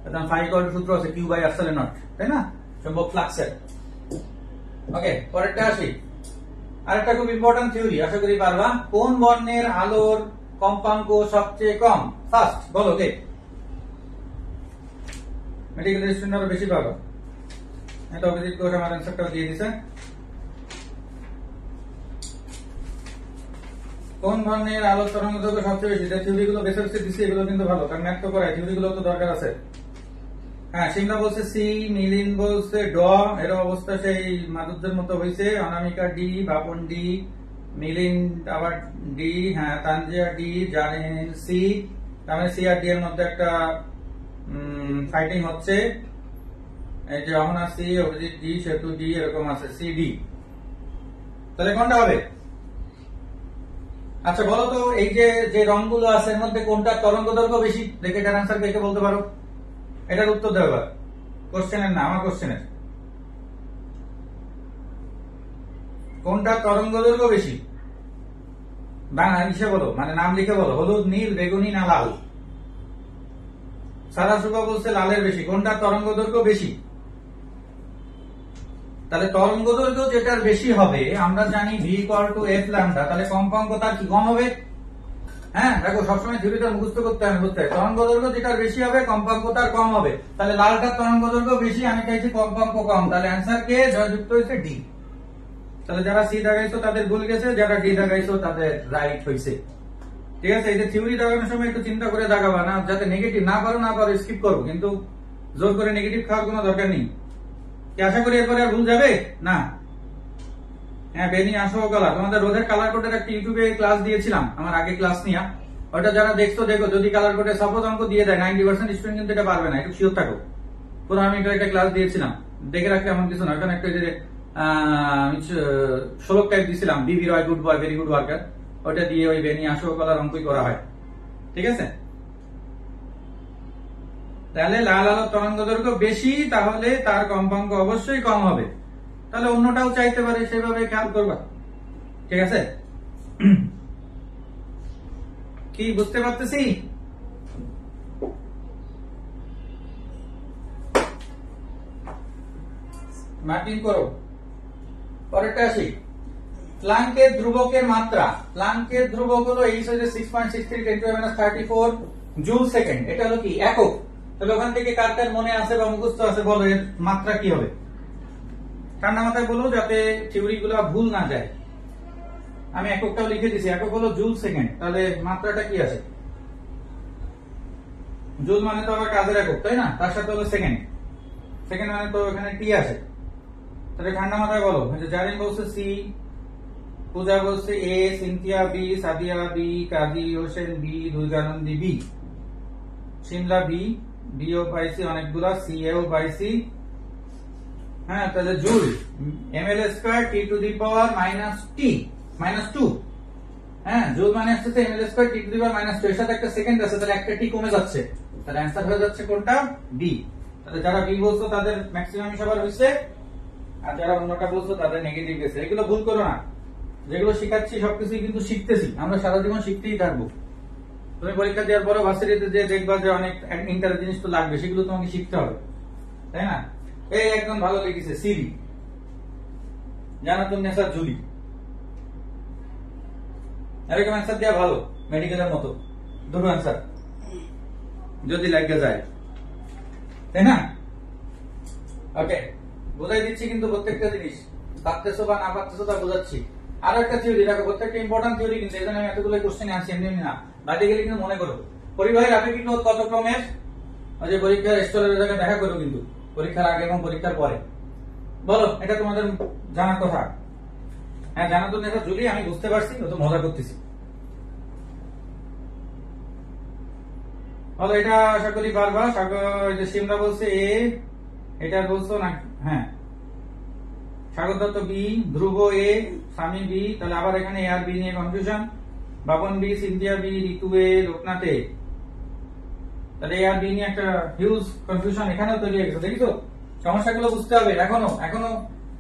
এখন ফাই ইকুয়াল টু সূত্র আছে কিউ বাই এপসাইলন নট, তাই না, চৌম্বক ফ্লাক্সের। ওকে পরেরটা আসি, আরেকটা খুব ইম্পর্টেন্ট থিওরি, আশা করি পারবা। কোন বর্ণের আলোর কম্পাঙ্ক সবচেয়ে কম? ফার্স্ট বলো কে? মেডিকেল স্টুডেন্ট আরো বেশি পাবা, এটা অভিজিৎ ঘোষ আমার অ্যান্সারটাও দিয়ে দিছে। কোন ধরনের আলোর তরঙ্গ দৈর্ঘ্য সবচেয়ে বেশি? যে থিওরি গুলো বেছে বেছে দিচ্ছে এগুলো কিন্তু ভালো, কারণ ম্যাথ তো করায়, থিওরি গুলো তো দরকার আছে। হ্যাঁ, সিমলা বলছে সি, মিলিন বলছে ড, এর অবস্থা সেই মাধুর্যের মতো হয়েছে। অনামিকা ডি, বাপন ডি, মিলিন আবার ডি, হ্যাঁ তানজিয়া ডি, জানেন সি। তার মানে সি আর ডি এর মধ্যে একটা ফাইটিং হচ্ছে। এই যে অহনা সি, অভিজিৎ ডি, সেতু ডি, এরকম আছে সি ডি। তাহলে কোনটা হবে? আচ্ছা বলো তো, এই যে রংগুলো আছে এর মধ্যে কোনটা তরঙ্গ দৈর্ঘ্য বেশি? দেখে এটার আনসার কে বলতে পারো? এটার উত্তর দেবো এবার, কোশ্চেনের না, আমার কোশ্চেনের। কোনটা তরঙ্গ দৈর্ঘ্য বেশি? বাংলা লিখে বলো, মানে নাম লিখে বলো। হলুদ, নীল, বেগুনি না লাল? সারা সুবা বলছে লালের বেশি। কোনটা তরঙ্গ দৈর্ঘ্য বেশি? তাহলে তরঙ্গ দৈর্ঘ্য যেটার বেশি হবে, আমরা জানি V equal to F lambda, তাহলে কম্পাঙ্ক তার কি কম হবে? হ্যাঁ দেখো, সবসময় থিওরিটা মুখস্থ করতে হবে, বুঝতে হয়। তরঙ্গ দৈর্ঘ্য যেটার বেশি হবে কম্পাঙ্ক তার কম হবে, তাহলে লালটার তরঙ্গ দৈর্ঘ্য বেশি, আমি চাইছি কম্পাঙ্ক কম, তাহলে অ্যান্সার কে? জয়যুক্ত হয়েছে ডি। তাহলে যারা সি দাগাইছো তাদের ভুল গেছে, যারা ডি দাগাইছো তাদের রাইট হয়েছে। ঠিক আছে, এই যে থিওরি দাগানোর সময় একটু চিন্তা করে দাগাবা না, যাতে নেগেটিভ না পারো স্কিপ করবো, কিন্তু জোর করে নেগেটিভ খাওয়ার কোনো দরকার নেই। আশা করি এরপরে আর ভুল যাবে না। হ্যাঁ, বেনি আসো কালার, তোমাদের রোধের কালার কোডের একটা ইউটিউবে ক্লাস দিয়েছিলাম আমার আগে ক্লাস নিয়ে, ওটা যারা দেখছো দেখো। যদি কালার কোডে সাপোজ অঙ্ক দিয়ে দেয় 90% স্টুডেন্ট কিন্তু এটা পারবে না, একটু শিওর থাকো। পুরো আমি একটা ক্লাস দিয়েছিলাম, দেখে রাখলে এমন কিছু না। ওখানে একটা যে শ্লোক টাইপ দিয়েছিলাম, BB Roy good boy very good worker, ওটা দিয়ে ওই বেনি আসো কালার অঙ্কই করা হয়। ঠিক আছে, তাহলে লাল আলোর তরঙ্গ দৈর্ঘ্য বেশি, তাহলে তার কম্পাঙ্ক অবশ্যই কম হবে। তাহলে অন্যটাও চাইতে পারে, সেভাবে খেয়াল করবা। ঠিক আছে, কি বুঝতে পারতেছি? ম্যাপিং করো। পরেরটা আসি, প্লাঙ্কের ধ্রুবকের মাত্রা। প্লাঙ্কের ধ্রুবক হলো এইচ হচ্ছে 6.63 × 10⁻34 জুল সেকেন্ড। এটা হলো কি একক। তাহলে ওখান থেকে কার কার মনে আছে বা মুখস্থ আছে বলো, এর মাত্রা কি হবে? ঠান্ডা মাথায় বলো, যাতে থিওরি গুলো ভুল না যায়। আমি এককটাও লিখে দিছি, একক হলো জুল সেকেন্ড। তাহলে মাত্রাটা কি আছে? জুল মানে তো আবার কাজের একক, তাই না? তার সাথে হলো সেকেন্ড, সেকেন্ড মানে তো এখানে টি আছে। তাহলে ঠান্ডা মাথায় বলো, জারিন বলছে সি, পূজা বলছে A, Cynthia B, Sadia B, Kazi Hossain B, Durganandi B, Simla B, বিও পাইছি অনেকগুলা, সি এও পাইছি। হ্যাঁ, তাহলে joule ml square T to the power -2। হ্যাঁ, জুল মানে আসছে ml square T to the power -2, এর সাথে একটা সেকেন্ড আছে, তাহলে একটা টি কমে যাচ্ছে, তাহলে অ্যান্সার হয়ে যাচ্ছে কোনটা? বি। তাহলে যারা বি বলছো তাদের ম্যাক্সিমাম সবার হয়েছে, আর যারা অন্যটা বলছো তাদের নেগেটিভ গেছে। এগুলো ভুল করো না, যেগুলো শিখাচ্ছি সবকিছুই কিন্তু শিখতেছি, আমরা সারা জীবন শিখতেই থাকবো। তুমি পরীক্ষা দেওয়ার পরে ভার্সিটিতে যে দেখবা যে অনেক ইন্টারেস্ট জিনিস তো লাগবে, সেগুলো তোমাকে শিখতে হবে, তাই না? এই একদম ভালো লিখেছে সিরি, জানো তুমি স্যার জুলি, এরকম অ্যান্সার দেওয়া ভালো, মেডিকেলের মতো দুটো অ্যান্সার যদি লাগে যায়, তাই না? ওকে, বোঝাই দিচ্ছি কিন্তু প্রত্যেকটা জিনিস, পারতেছো বা না পারতেছো তা বোঝাচ্ছি। আর একটা থিওরি দেখো, প্রত্যেকটা ইম্পর্টেন্ট থিওরি, কিন্তু এই জন্য আমি এতগুলো কোশ্চেন আনছি, এমনি এমনি না, বাড়িতে গেলে কিন্তু মনে করো। পরিবাহের আপেক্ষিক রোধ কত ক্রমের? ওই যে পরীক্ষার স্টলের জায়গায় দেখা করো, কিন্তু পরীক্ষার আগে এবং পরীক্ষার পরে। বলো, এটা তোমাদের জানার কথা। হ্যাঁ, জানা তো নেতা জুলি, আমি বুঝতে পারছি, ও তো মজা করতেছি। বলো, এটা আশা করি পারবা। সিমরা বলছে এ, এটা বলছো না? হ্যাঁ, স্বাগত দত্ত বি, ধ্রুব এ, স্বামী বি, তাহলে আবার এখানে এ আর বি নিয়ে confusion. Babon B, Cynthia B, Ritu A, Loknath A, তাহলে এ আর বি নিয়ে একটা হিউজ কনফিউশন এখানেও তৈরি হয়ে গেছে। দেখিছো, সমস্যাগুলো বুঝতে হবে। এখনো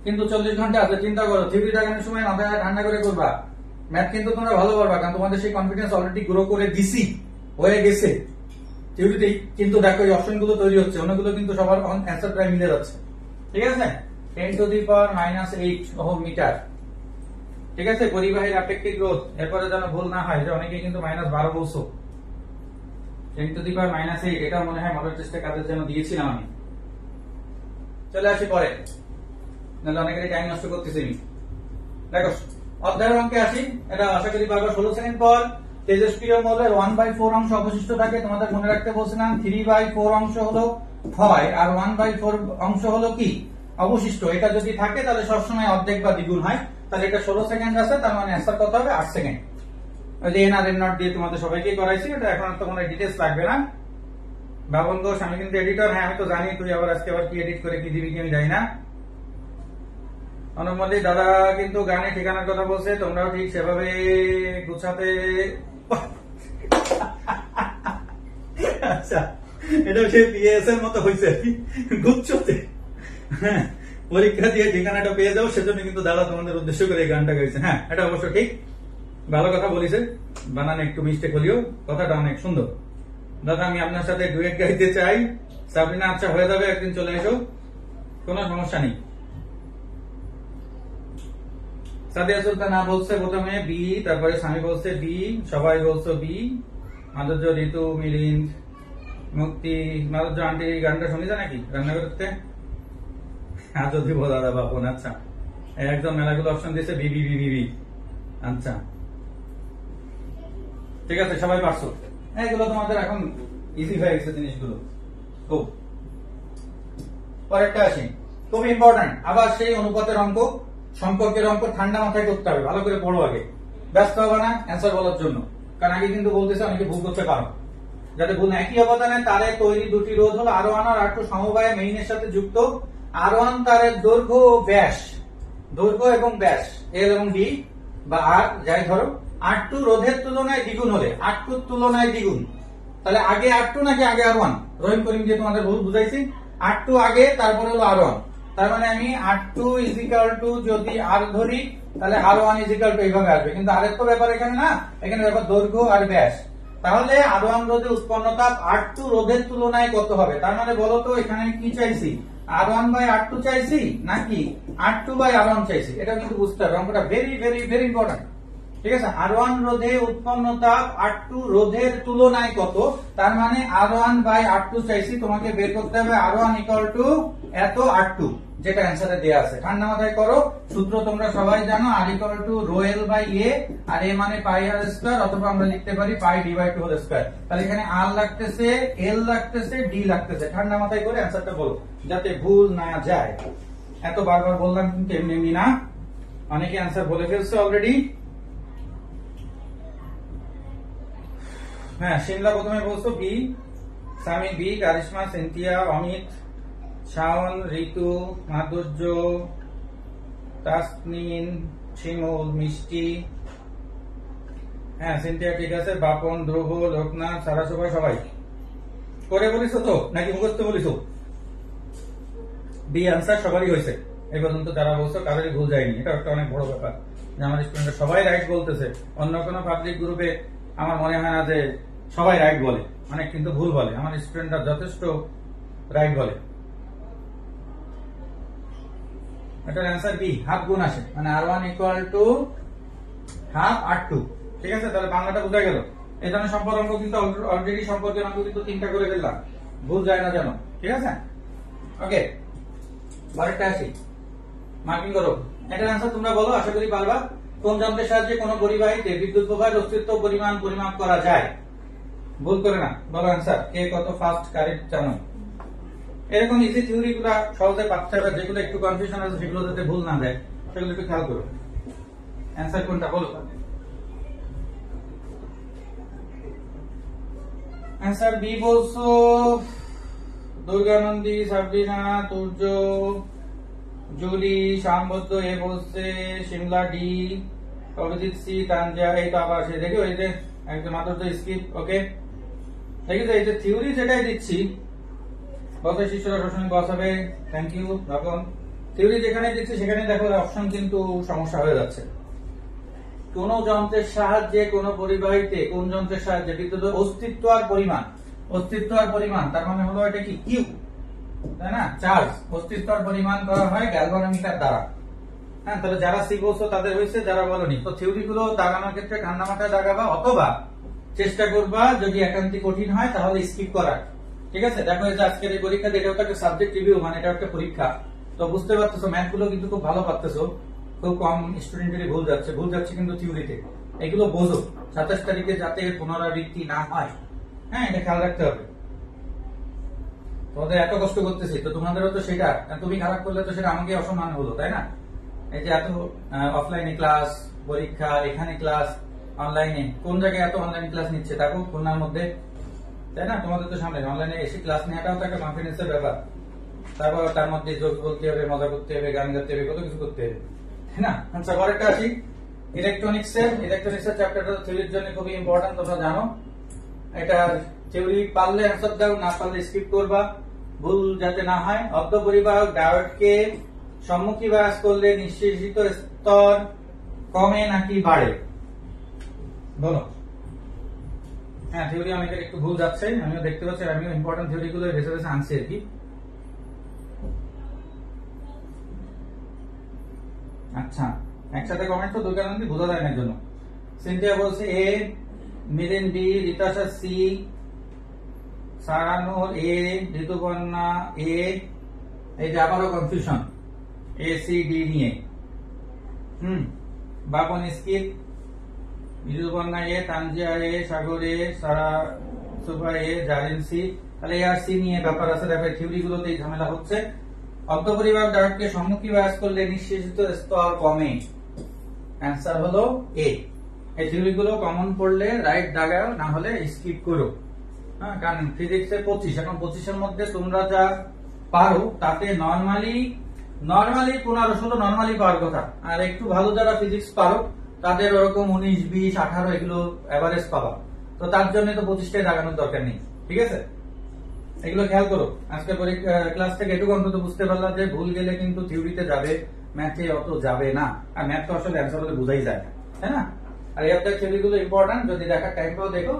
কিন্তু 40 ঘন্টা আছে। চিন্তা করো, থিওরিটা কেন সময় মাথায় ঠান্ডা করে করবা, ম্যাথ কিন্তু তোমরা ভালো পারবা, কারণ তোমাদের সেই কনফিডেন্স অলরেডি গ্রো করে দিছি, হয়ে গেছে থিওরিতেই। কিন্তু দেখো এই অপশন গুলো তৈরি হচ্ছে, অন্যগুলো কিন্তু সবার অ্যান্সার প্রায় মিলে যাচ্ছে। ঠিক আছে, 10⁻⁻8 ওহম মিটার। ঠিক আছে, পরিবাহীর আপেক্ষিক রোধ। এরপরে যেন ভুল না হয় যে অনেকে কিন্তু -12 বলছো। 10⁻⁸ এটা মনে হয় মডেল টেস্টে কাজের জন্য দিয়েছিলাম আমি। চলে আসি পরে, নাহলে অনেকেরই টাইম নষ্ট করতেছি আমি। দেখো অধ্যায়ের অঙ্কে আসি, এটা আশা করি পারবো। 16 সেকেন্ড পর তেজস্ক্রিয় মৌলের 1/4 অংশ অবশিষ্ট থাকে। তোমাদের মনে রাখতে বলছিলাম 3/4 অংশ হলো ক্ষয় আর 1/4 অংশ হলো কি অবশিষ্ট। এটা যদি থাকে তাহলে সবসময় অর্ধেক বা দ্বিগুণ হয়। তাহলে এটা 16 সেকেন্ড আছে, তার মানে অ্যান্সার কত হবে? 8 সেকেন্ড। ওই যে এন আর এন নট দিয়ে তোমাদের সবাইকে করাইছি, এটা এখন তো কোনো ডিটেইলস লাগবে না। বাবন ঘোষ, আমি কিন্তু এডিটর। হ্যাঁ আমি তো জানি, তুই আবার আজকে আবার কি এডিট করে কি দিবি কি আমি জানি না। অনুমতি দাদা কিন্তু গানে ঠিকানার কথা বলছে, তোমরাও ঠিক সেভাবে গুছাতে। আচ্ছা, এটা সেই পিএস এর মতো হয়েছে গুচ্ছতে। হ্যাঁ, পরীক্ষা দিয়ে ঠিকানাটা পেয়ে যাও, সেজন্য কিন্তু দাদা তোমাদের উদ্দেশ্য করে এই গানটা গাইছে। হ্যাঁ, এটা অবশ্য ঠিক, ভালো কথা বলিছে, বানানে একটু মিস্টেক হলেও কথাটা অনেক সুন্দর। দাদা আমি আপনার সাথে ডুয়েট গাইতে চাই। সাবরিনা, আচ্ছা হয়ে যাবে, একদিন চলে এসো, কোনো সমস্যা নেই। সাদিয়া সুলতানা বলছে প্রথমে বি, তারপরে স্বামী বলছে বি, সবাই বলছো বি। মাধুর্য, ঋতু, মিলিন্দ, মুক্তি। মাধুর্য আন্টি গানটা শুনেছে নাকি রান্না করতে? হ্যাঁ যদি বল দাদা বাপন। আচ্ছা, একদম মেলাগুলো অপশন দিয়েছে B B B B B. আচ্ছা ঠিক আছে, সবাই পারছো। এগুলো তোমাদের এখন ইজি হয়ে গেছে জিনিসগুলো খুব। পরেরটা আসি, খুব ইম্পর্টেন্ট। আবার সেই অনুপাতের অঙ্ক, সম্পর্কের অঙ্ক, ঠান্ডা মাথায় করতে হবে, ভালো করে পড়ো আগে, ব্যস্ত হবে না অ্যান্সার বলার জন্য। কারণ আগে কিন্তু বলতেছে অনেকে ভুল করতে পারো, যাতে ভুল না। একই অবদানে তারে তৈরি দুটি রোধ হলো R1 আর R2 সমবায়ে মেইনের সাথে যুক্ত। R1 তারের দৈর্ঘ্য ও ব্যাস, দৈর্ঘ্য এবং ব্যাস L এবং D বা R যাই ধরো, R2 রোধের তুলনায় দ্বিগুণ হলে, R2 তুলনায় দ্বিগুণ, তাহলে আগে R2 নাকি আগে R1? রহিম করিম দিয়ে তোমাদের ভুল বুঝাইছি, R2 আগে, তারপরে হলো R1। তার মানে আমি R2 ইজিক্যাল টু যদি R ধরি, তাহলে R1 ইজিক্যাল টু এইভাবে আসবে। কিন্তু আর তো ব্যাপার এখানে না, এখানে ব্যাপার দৈর্ঘ্য আর ব্যাস। তাহলে R1 রোধে উৎপন্ন তাপ R2 রোধের তুলনায় কত হবে? তার মানে বলো তো এখানে কি চাইছি, R1 বাই R2 চাইছি নাকি R2 বাই R1 চাইছি? এটা কিন্তু বুঝতে হবে, অঙ্কটা ভেরি ভেরি ভেরি ইম্পর্টেন্ট। ঠিক আছে, R1 রোধে উৎপন্ন তাপ R2 রোধের তুলনায় কত, তার মানে R1 বাই R2 চাইছি। তোমাকে বের করতে হবে R1 ইকুয়াল টু এত R2, যেটা অ্যান্সারে দেয়া আছে। ঠান্ডা মাথায় করো, সূত্র তোমরা সবাই জানো, R equal to rho L by A, আর A মানে পাই আর স্কয়ার, অথবা আমরা লিখতে পারি pi d by 2 whole square. তাহলে এখানে R লাগতেছে, L লাগতেছে, D লাগতেছে। ঠান্ডা মাথায় করে অ্যান্সারটা বলো, যাতে ভুল না যায়। এত বারবার বললাম কিন্তু এমনি এমনি না, অনেকে অ্যান্সার বলে ফেলছে অলরেডি। হ্যাঁ, শিমলা প্রথমে বলছো বি, স্বামী বি, কারিশমা, সিনথিয়া, অমিত, শাওন, ঋতু, মাধুর্য, তাসনিন, শিমুল, মিষ্টি। হ্যাঁ সিনথিয়া ঠিক আছে, বাপন, ধ্রুব, লোকনাথ, সারাশোভা সবাই করে বলিস তো নাকি মুখস্থ বলিস? বি আনসার সবারই হয়েছে এই পর্যন্ত, যারা বলছো কারোরই ভুল যায়নি। এটা একটা অনেক বড় ব্যাপার যে আমার স্টুডেন্টরা সবাই রাইট বলতেছে। অন্য কোনো পাবলিক গ্রুপে আমার মনে হয় না যে সবাই রাইট বলে, অনেক কিন্তু ভুল বলে। আমার স্টুডেন্টরা যথেষ্ট রাইট বলে। এটার অ্যান্সার বি, হাফ গুণ আসে, মানে R1 equal to half R2। ঠিক আছে, তাহলে বাংলাটা বোঝা গেল। এই ধরনের সম্পর্ক অঙ্ক কিন্তু অলরেডি সম্পর্কের অঙ্ক কিন্তু 3টা করে ফেললাম, ভুল যায় না যেন। ঠিক আছে, ওকে, পরেরটা আসি, মার্কিং করো। এটার অ্যান্সার তোমরা বলো, আশা করি পারবা। কোন যন্ত্রের সাহায্যে কোন পরিবাহীতে বিদ্যুৎ প্রবাহের অস্তিত্ব পরিমাণ পরিমাপ করা যায়? ভুল করে না, বলো অ্যান্সার। কে কত ফাস্ট কারেক্ট জানো? এরকম ইজি থিওরি গুলো সহজে পাচ্ছে, যেগুলো একটু কনফিউশন আছে সেগুলো যাতে ভুল না যায় সেগুলো একটু খেয়াল করো। অ্যান্সার কোনটা বলো? অ্যান্সার বি বলছো দুর্গানন্দী, সাবরিনা, তুর্য, জুলি, শ্যামবদ্ধ এ বলছে, শিমলা ডি, অভিজিৎ সি, তানজা। এই তো আবার সে দেখো, এই যে একদম মাত্র স্কিপ। ওকে, দেখি এই যে থিওরি যেটাই দিচ্ছি, বসের শিষ্যরা সবসময় বস হবে। থ্যাংক ইউ রকম। থিওরি যেখানে দিচ্ছি সেখানে দেখো অপশন কিন্তু সমস্যা হয়ে যাচ্ছে। কোন যন্ত্রের সাহায্যে কোন পরিবাহীতে কোন যন্ত্রের সাহায্যে বিদ্যুৎ অস্তিত্ব আর পরিমাণ তার মানে হলো এটা কি কিউ, তাই না? চার্জ অস্তিত্ব আর পরিমাণ করা হয় গ্যালভানোমিটার দ্বারা। হ্যাঁ, তাহলে যারা সি বলছো তাদের হয়েছে, যারা বলনি তো থিওরি গুলো দাগানোর ক্ষেত্রে ঠান্ডা মাথায় দাগাবা, অথবা চেষ্টা করবা যদি একান্তি কঠিন হয় তাহলে স্কিপ করার। ঠিক আছে, দেখো এই যে আজকের এই পরীক্ষা এটাও একটা সাবজেক্ট রিভিউ, মানে এটা একটা পরীক্ষা। তো বুঝতে পারতেছো ম্যাথ গুলো কিন্তু খুব ভালো পারতেছো, খুব কম স্টুডেন্টেরই ভুল যাচ্ছে কিন্তু থিওরিতে। এগুলো বোঝো 27 তারিখে যাতে পুনরাবৃত্তি না হয়। হ্যাঁ, এটা খেয়াল রাখতে হবে। তোমাদের এত কষ্ট করতেছি তো তোমাদেরও তো সেটা, তুমি খারাপ করলে তো সেটা আমাকে অসম্মান হলো, তাই না? এই যে এত অফলাইনে ক্লাস, পরীক্ষা, এখানে ক্লাস, অনলাইনে, কোন জায়গায় এত অনলাইন ক্লাস নিচ্ছে দেখো খুলনার মধ্যে, তাই না? তোমাদের তো সামনে অনলাইনে এসে ক্লাস নেওয়াটাও তো একটা কনফিডেন্সের ব্যাপার। তারপর তার মধ্যে যোগ বলতে হবে, মজা করতে হবে, গান গাইতে হবে, কত কিছু করতে হবে, তাই না? আচ্ছা, পরেরটা আসি ইলেকট্রনিক্স এর চ্যাপ্টারটা থিওরির জন্য খুবই ইম্পর্টেন্ট, তোমরা জানো। এটা থিওরি পারলে অ্যান্সার দাও, না পারলে স্কিপ করবা, ভুল যাতে না হয়। অর্ধপরিবাহক ডায়োডকে সম্মুখী বায়াস করলে নিঃশেষিত স্তর কমে নাকি বাড়ে, বলো। হ্যাঁ, থিওরি অনেকের একটু ভুল যাচ্ছে, আমিও দেখতে পাচ্ছি, আমিও ইম্পর্টেন্ট থিওরি গুলো ভেসে ভেসে আনছি আর কি। আচ্ছা, একসাথে কমেন্ট তো দুই কারণ বোঝা যায় না এর জন্য। সিনথিয়া বলছে এ, মিলিন বি, রিতাশা সি, সারানুর এ, ঋতুপর্ণা এ। এই যে আবারও কনফিউশন এ সি ডি নিয়ে। বাপন স্কিপ, ঋতুপর্ণা এ, তানজিয়া এ, সাগর এ, সারা সুভা এ, জারিন সি। তাহলে এ আর সি নিয়ে ব্যাপার আছে, দেখো থিওরি গুলোতে ঝামেলা হচ্ছে। অর্ধপরিবাহক ডায়োডকে সম্মুখী বায়াস করলে নিঃশেষিত স্তর কমে, অ্যান্সার হলো এ। এই থিওরি গুলো কমন পড়লে রাইট দাগাও, না হলে স্কিপ করো। হ্যাঁ, কারণ ফিজিক্সে 25, এখন 25-এর মধ্যে তোমরা যা পারো তাতে নরমালি 15-16 নরমালি পাওয়ার কথা, আর একটু ভালো যারা ফিজিক্স পারো তাদের ওরকম 19, 20, 18 এগুলো এভারেজ পাবা। তো তার জন্য তো 25টাই দাগানোর দরকার নেই, ঠিক আছে? এগুলো খেয়াল করো। আজকে ক্লাস থেকে এটুকু অন্তত বুঝতে পারলাম যে ভুল গেলে কিন্তু থিওরিতে যাবে, ম্যাথে অত যাবে না। আর ম্যাথ তো আসলে অ্যান্সার হলে বোঝাই যায়, তাই না? আর এই আপনার থিওরিগুলো ইম্পর্টেন্ট, যদি দেখার টাইম পাও দেখো,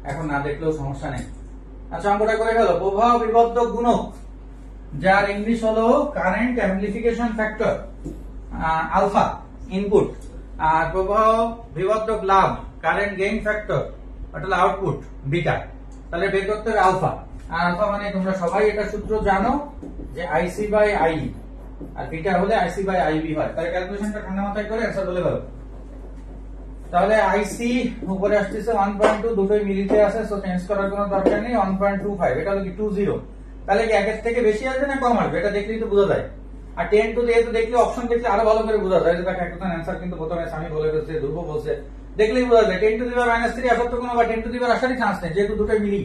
এখন না দেখলেও সমস্যা নেই। আচ্ছা, অঙ্কটা করে গেল। প্রবাহ বিবর্ধক গুণক, যার ইংলিশ হলো current amplification factor alpha input, আর প্রবাহ বিবর্ধক লাভ কারেন্ট গেইন ফ্যাক্টর ওটা হলো আউটপুট বিটা। তাহলে বের করতে হবে আলফা, আর আলফা মানে তোমরা সবাই এটা সূত্র জানো যে আইসি বাই আই, আর বিটা হলে আইসি বাই আইবি হয়। তাহলে ক্যালকুলেশনটা ঠান্ডা মাথায় করে অ্যান্সার বলে গেল। তাহলে আইসি উপরে আসতেছে 1.2, দুটোই মিলিতে আছে, সো চেঞ্জ করার কোনো দরকার নেই। 1.25, এটা হলো কি 20। তাহলে কি একের থেকে বেশি আসবে না কম আসবে, এটা দেখলেই তো বোঝা যায়। আর 10 টু দিয়ে তো দেখলে অপশন দেখলে আরো ভালো করে বোঝা যায়। দেখো একটা অ্যান্সার কিন্তু প্রথমে আমি বলে ফেলছে, ধ্রুব বলছে, দেখলেই বোঝা যায় 10 টু দি পাওয়ার -3 আসার তো কোনো, বা 10 টু দি পাওয়ার আসারই চান্স নেই, যেহেতু দুটোই মিলি।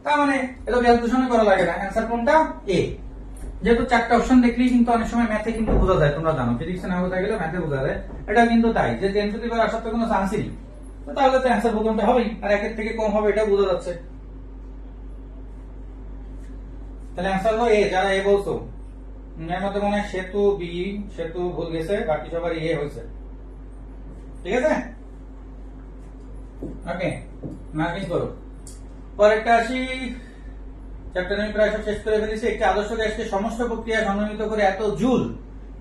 তার মানে এটা ক্যালকুলেশন করা লাগে না, অ্যান্সার কোনটা? এ। যেহেতু 4টা অপশন দেখলেই কিন্তু অনেক সময় ম্যাথে কিন্তু বোঝা যায়, তোমরা জানো ফিজিক্সে না বোঝা গেলে ম্যাথে বোঝা যায়। এটা কিন্তু তাই যে 10 টু দি পাওয়ার আসার তো কোনো চান্সই নেই, তো তাহলে তো অ্যান্সার প্রথমটা হবেই, আর একের থেকে কম হবে এটা বোঝা যাচ্ছে। তাহলে অ্যান্সার হলো এ। যারা এ বলছো এর মধ্যে মনে হয় সেতু বি, সেতু ভুল গেছে, বাকি সবার এ হয়েছে, ঠিক আছে? ওকে, মার্কিং করো। পরেরটা আসি, চ্যাপ্টার আমি প্রায় সব শেষ করে ফেলেছি। একটি আদর্শ গ্যাসকে সমস্ত প্রক্রিয়া সমন্বিত করে এত জুল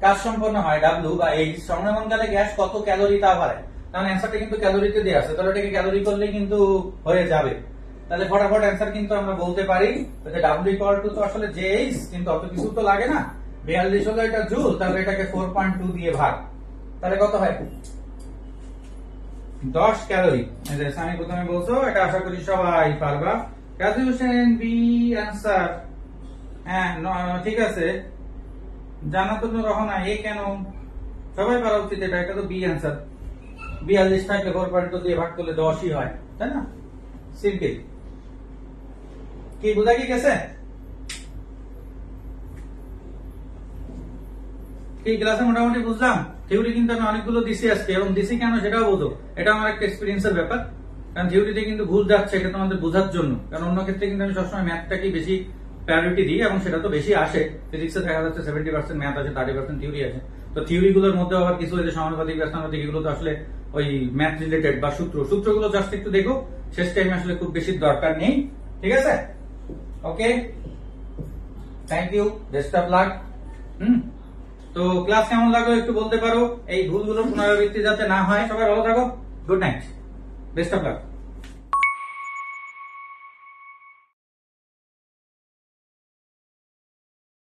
কাজ সম্পন্ন হয়, ডাব্লিউ বা এইচ, সংক্রমণকালে গ্যাস কত ক্যালোরি তা বাড়ে। কারণ অ্যান্সারটা কিন্তু ক্যালোরিতে দেওয়া আছে, তাহলে এটাকে ক্যালোরি করলে কিন্তু হয়ে যাবে। তাহলে ফটাফট অ্যান্সার কিন্তু আমরা বলতে পারি যে ডাব্লিউ ইকুয়াল টু তো আসলে জেএইচ, কিন্তু অত কিছু তো লাগে না। 42 হলো এটা জুল, তাহলে এটাকে 4.2 দিয়ে ভাগ, তাহলে কত হয়? 10 ক্যালোরি। আমি প্রথমে বলছো, এটা আশা করি সবাই পারবা। Graduation B answer. হ্যাঁ, ঠিক আছে, জানা তো রহনা এ কেন, সবাই পারা উচিত এটা, এটা তো বি অ্যান্সার। 42 থাকলে 4.2 দিয়ে ভাগ করলে 10ই হয়, তাই না? সিম্পল। কি বোঝা কি গেছে? এই ক্লাসে মোটামুটি বুঝলাম। থিওরি কিন্তু আমি অনেকগুলো দিছি আজকে, এবং দিছি কেন সেটাও বোঝো, এটা আমার একটা এক্সপিরিয়েন্সের ব্যাপার। কারণ থিওরিতে কিন্তু ভুল যাচ্ছে, এটা তোমাদের বোঝার জন্য। কারণ অন্য ক্ষেত্রে কিন্তু আমি সবসময় ম্যাথটাকেই বেশি প্রায়োরিটি দিই, এবং সেটা তো বেশি আসে। ফিজিক্সে দেখা যাচ্ছে 70% ম্যাথ আছে, 30% থিওরি আছে। তো থিওরি গুলোর মধ্যে আবার কিছু এই যে সমানুপাতিক, ব্যস্তানুপাতিক, এগুলো তো আসলে ওই ম্যাথ রিলেটেড বা সূত্রগুলো জাস্ট একটু দেখো, শেষ টাইমে আসলে খুব বেশি দরকার নেই। ঠিক আছে, okay, thank you, best of luck. তো ক্লাস কেমন লাগলো একটু বলতে পারো, এই ভুলগুলোর পুনরাবৃত্তি যাতে না হয়। সবাই ভালো থাকো, good night, best of lakh.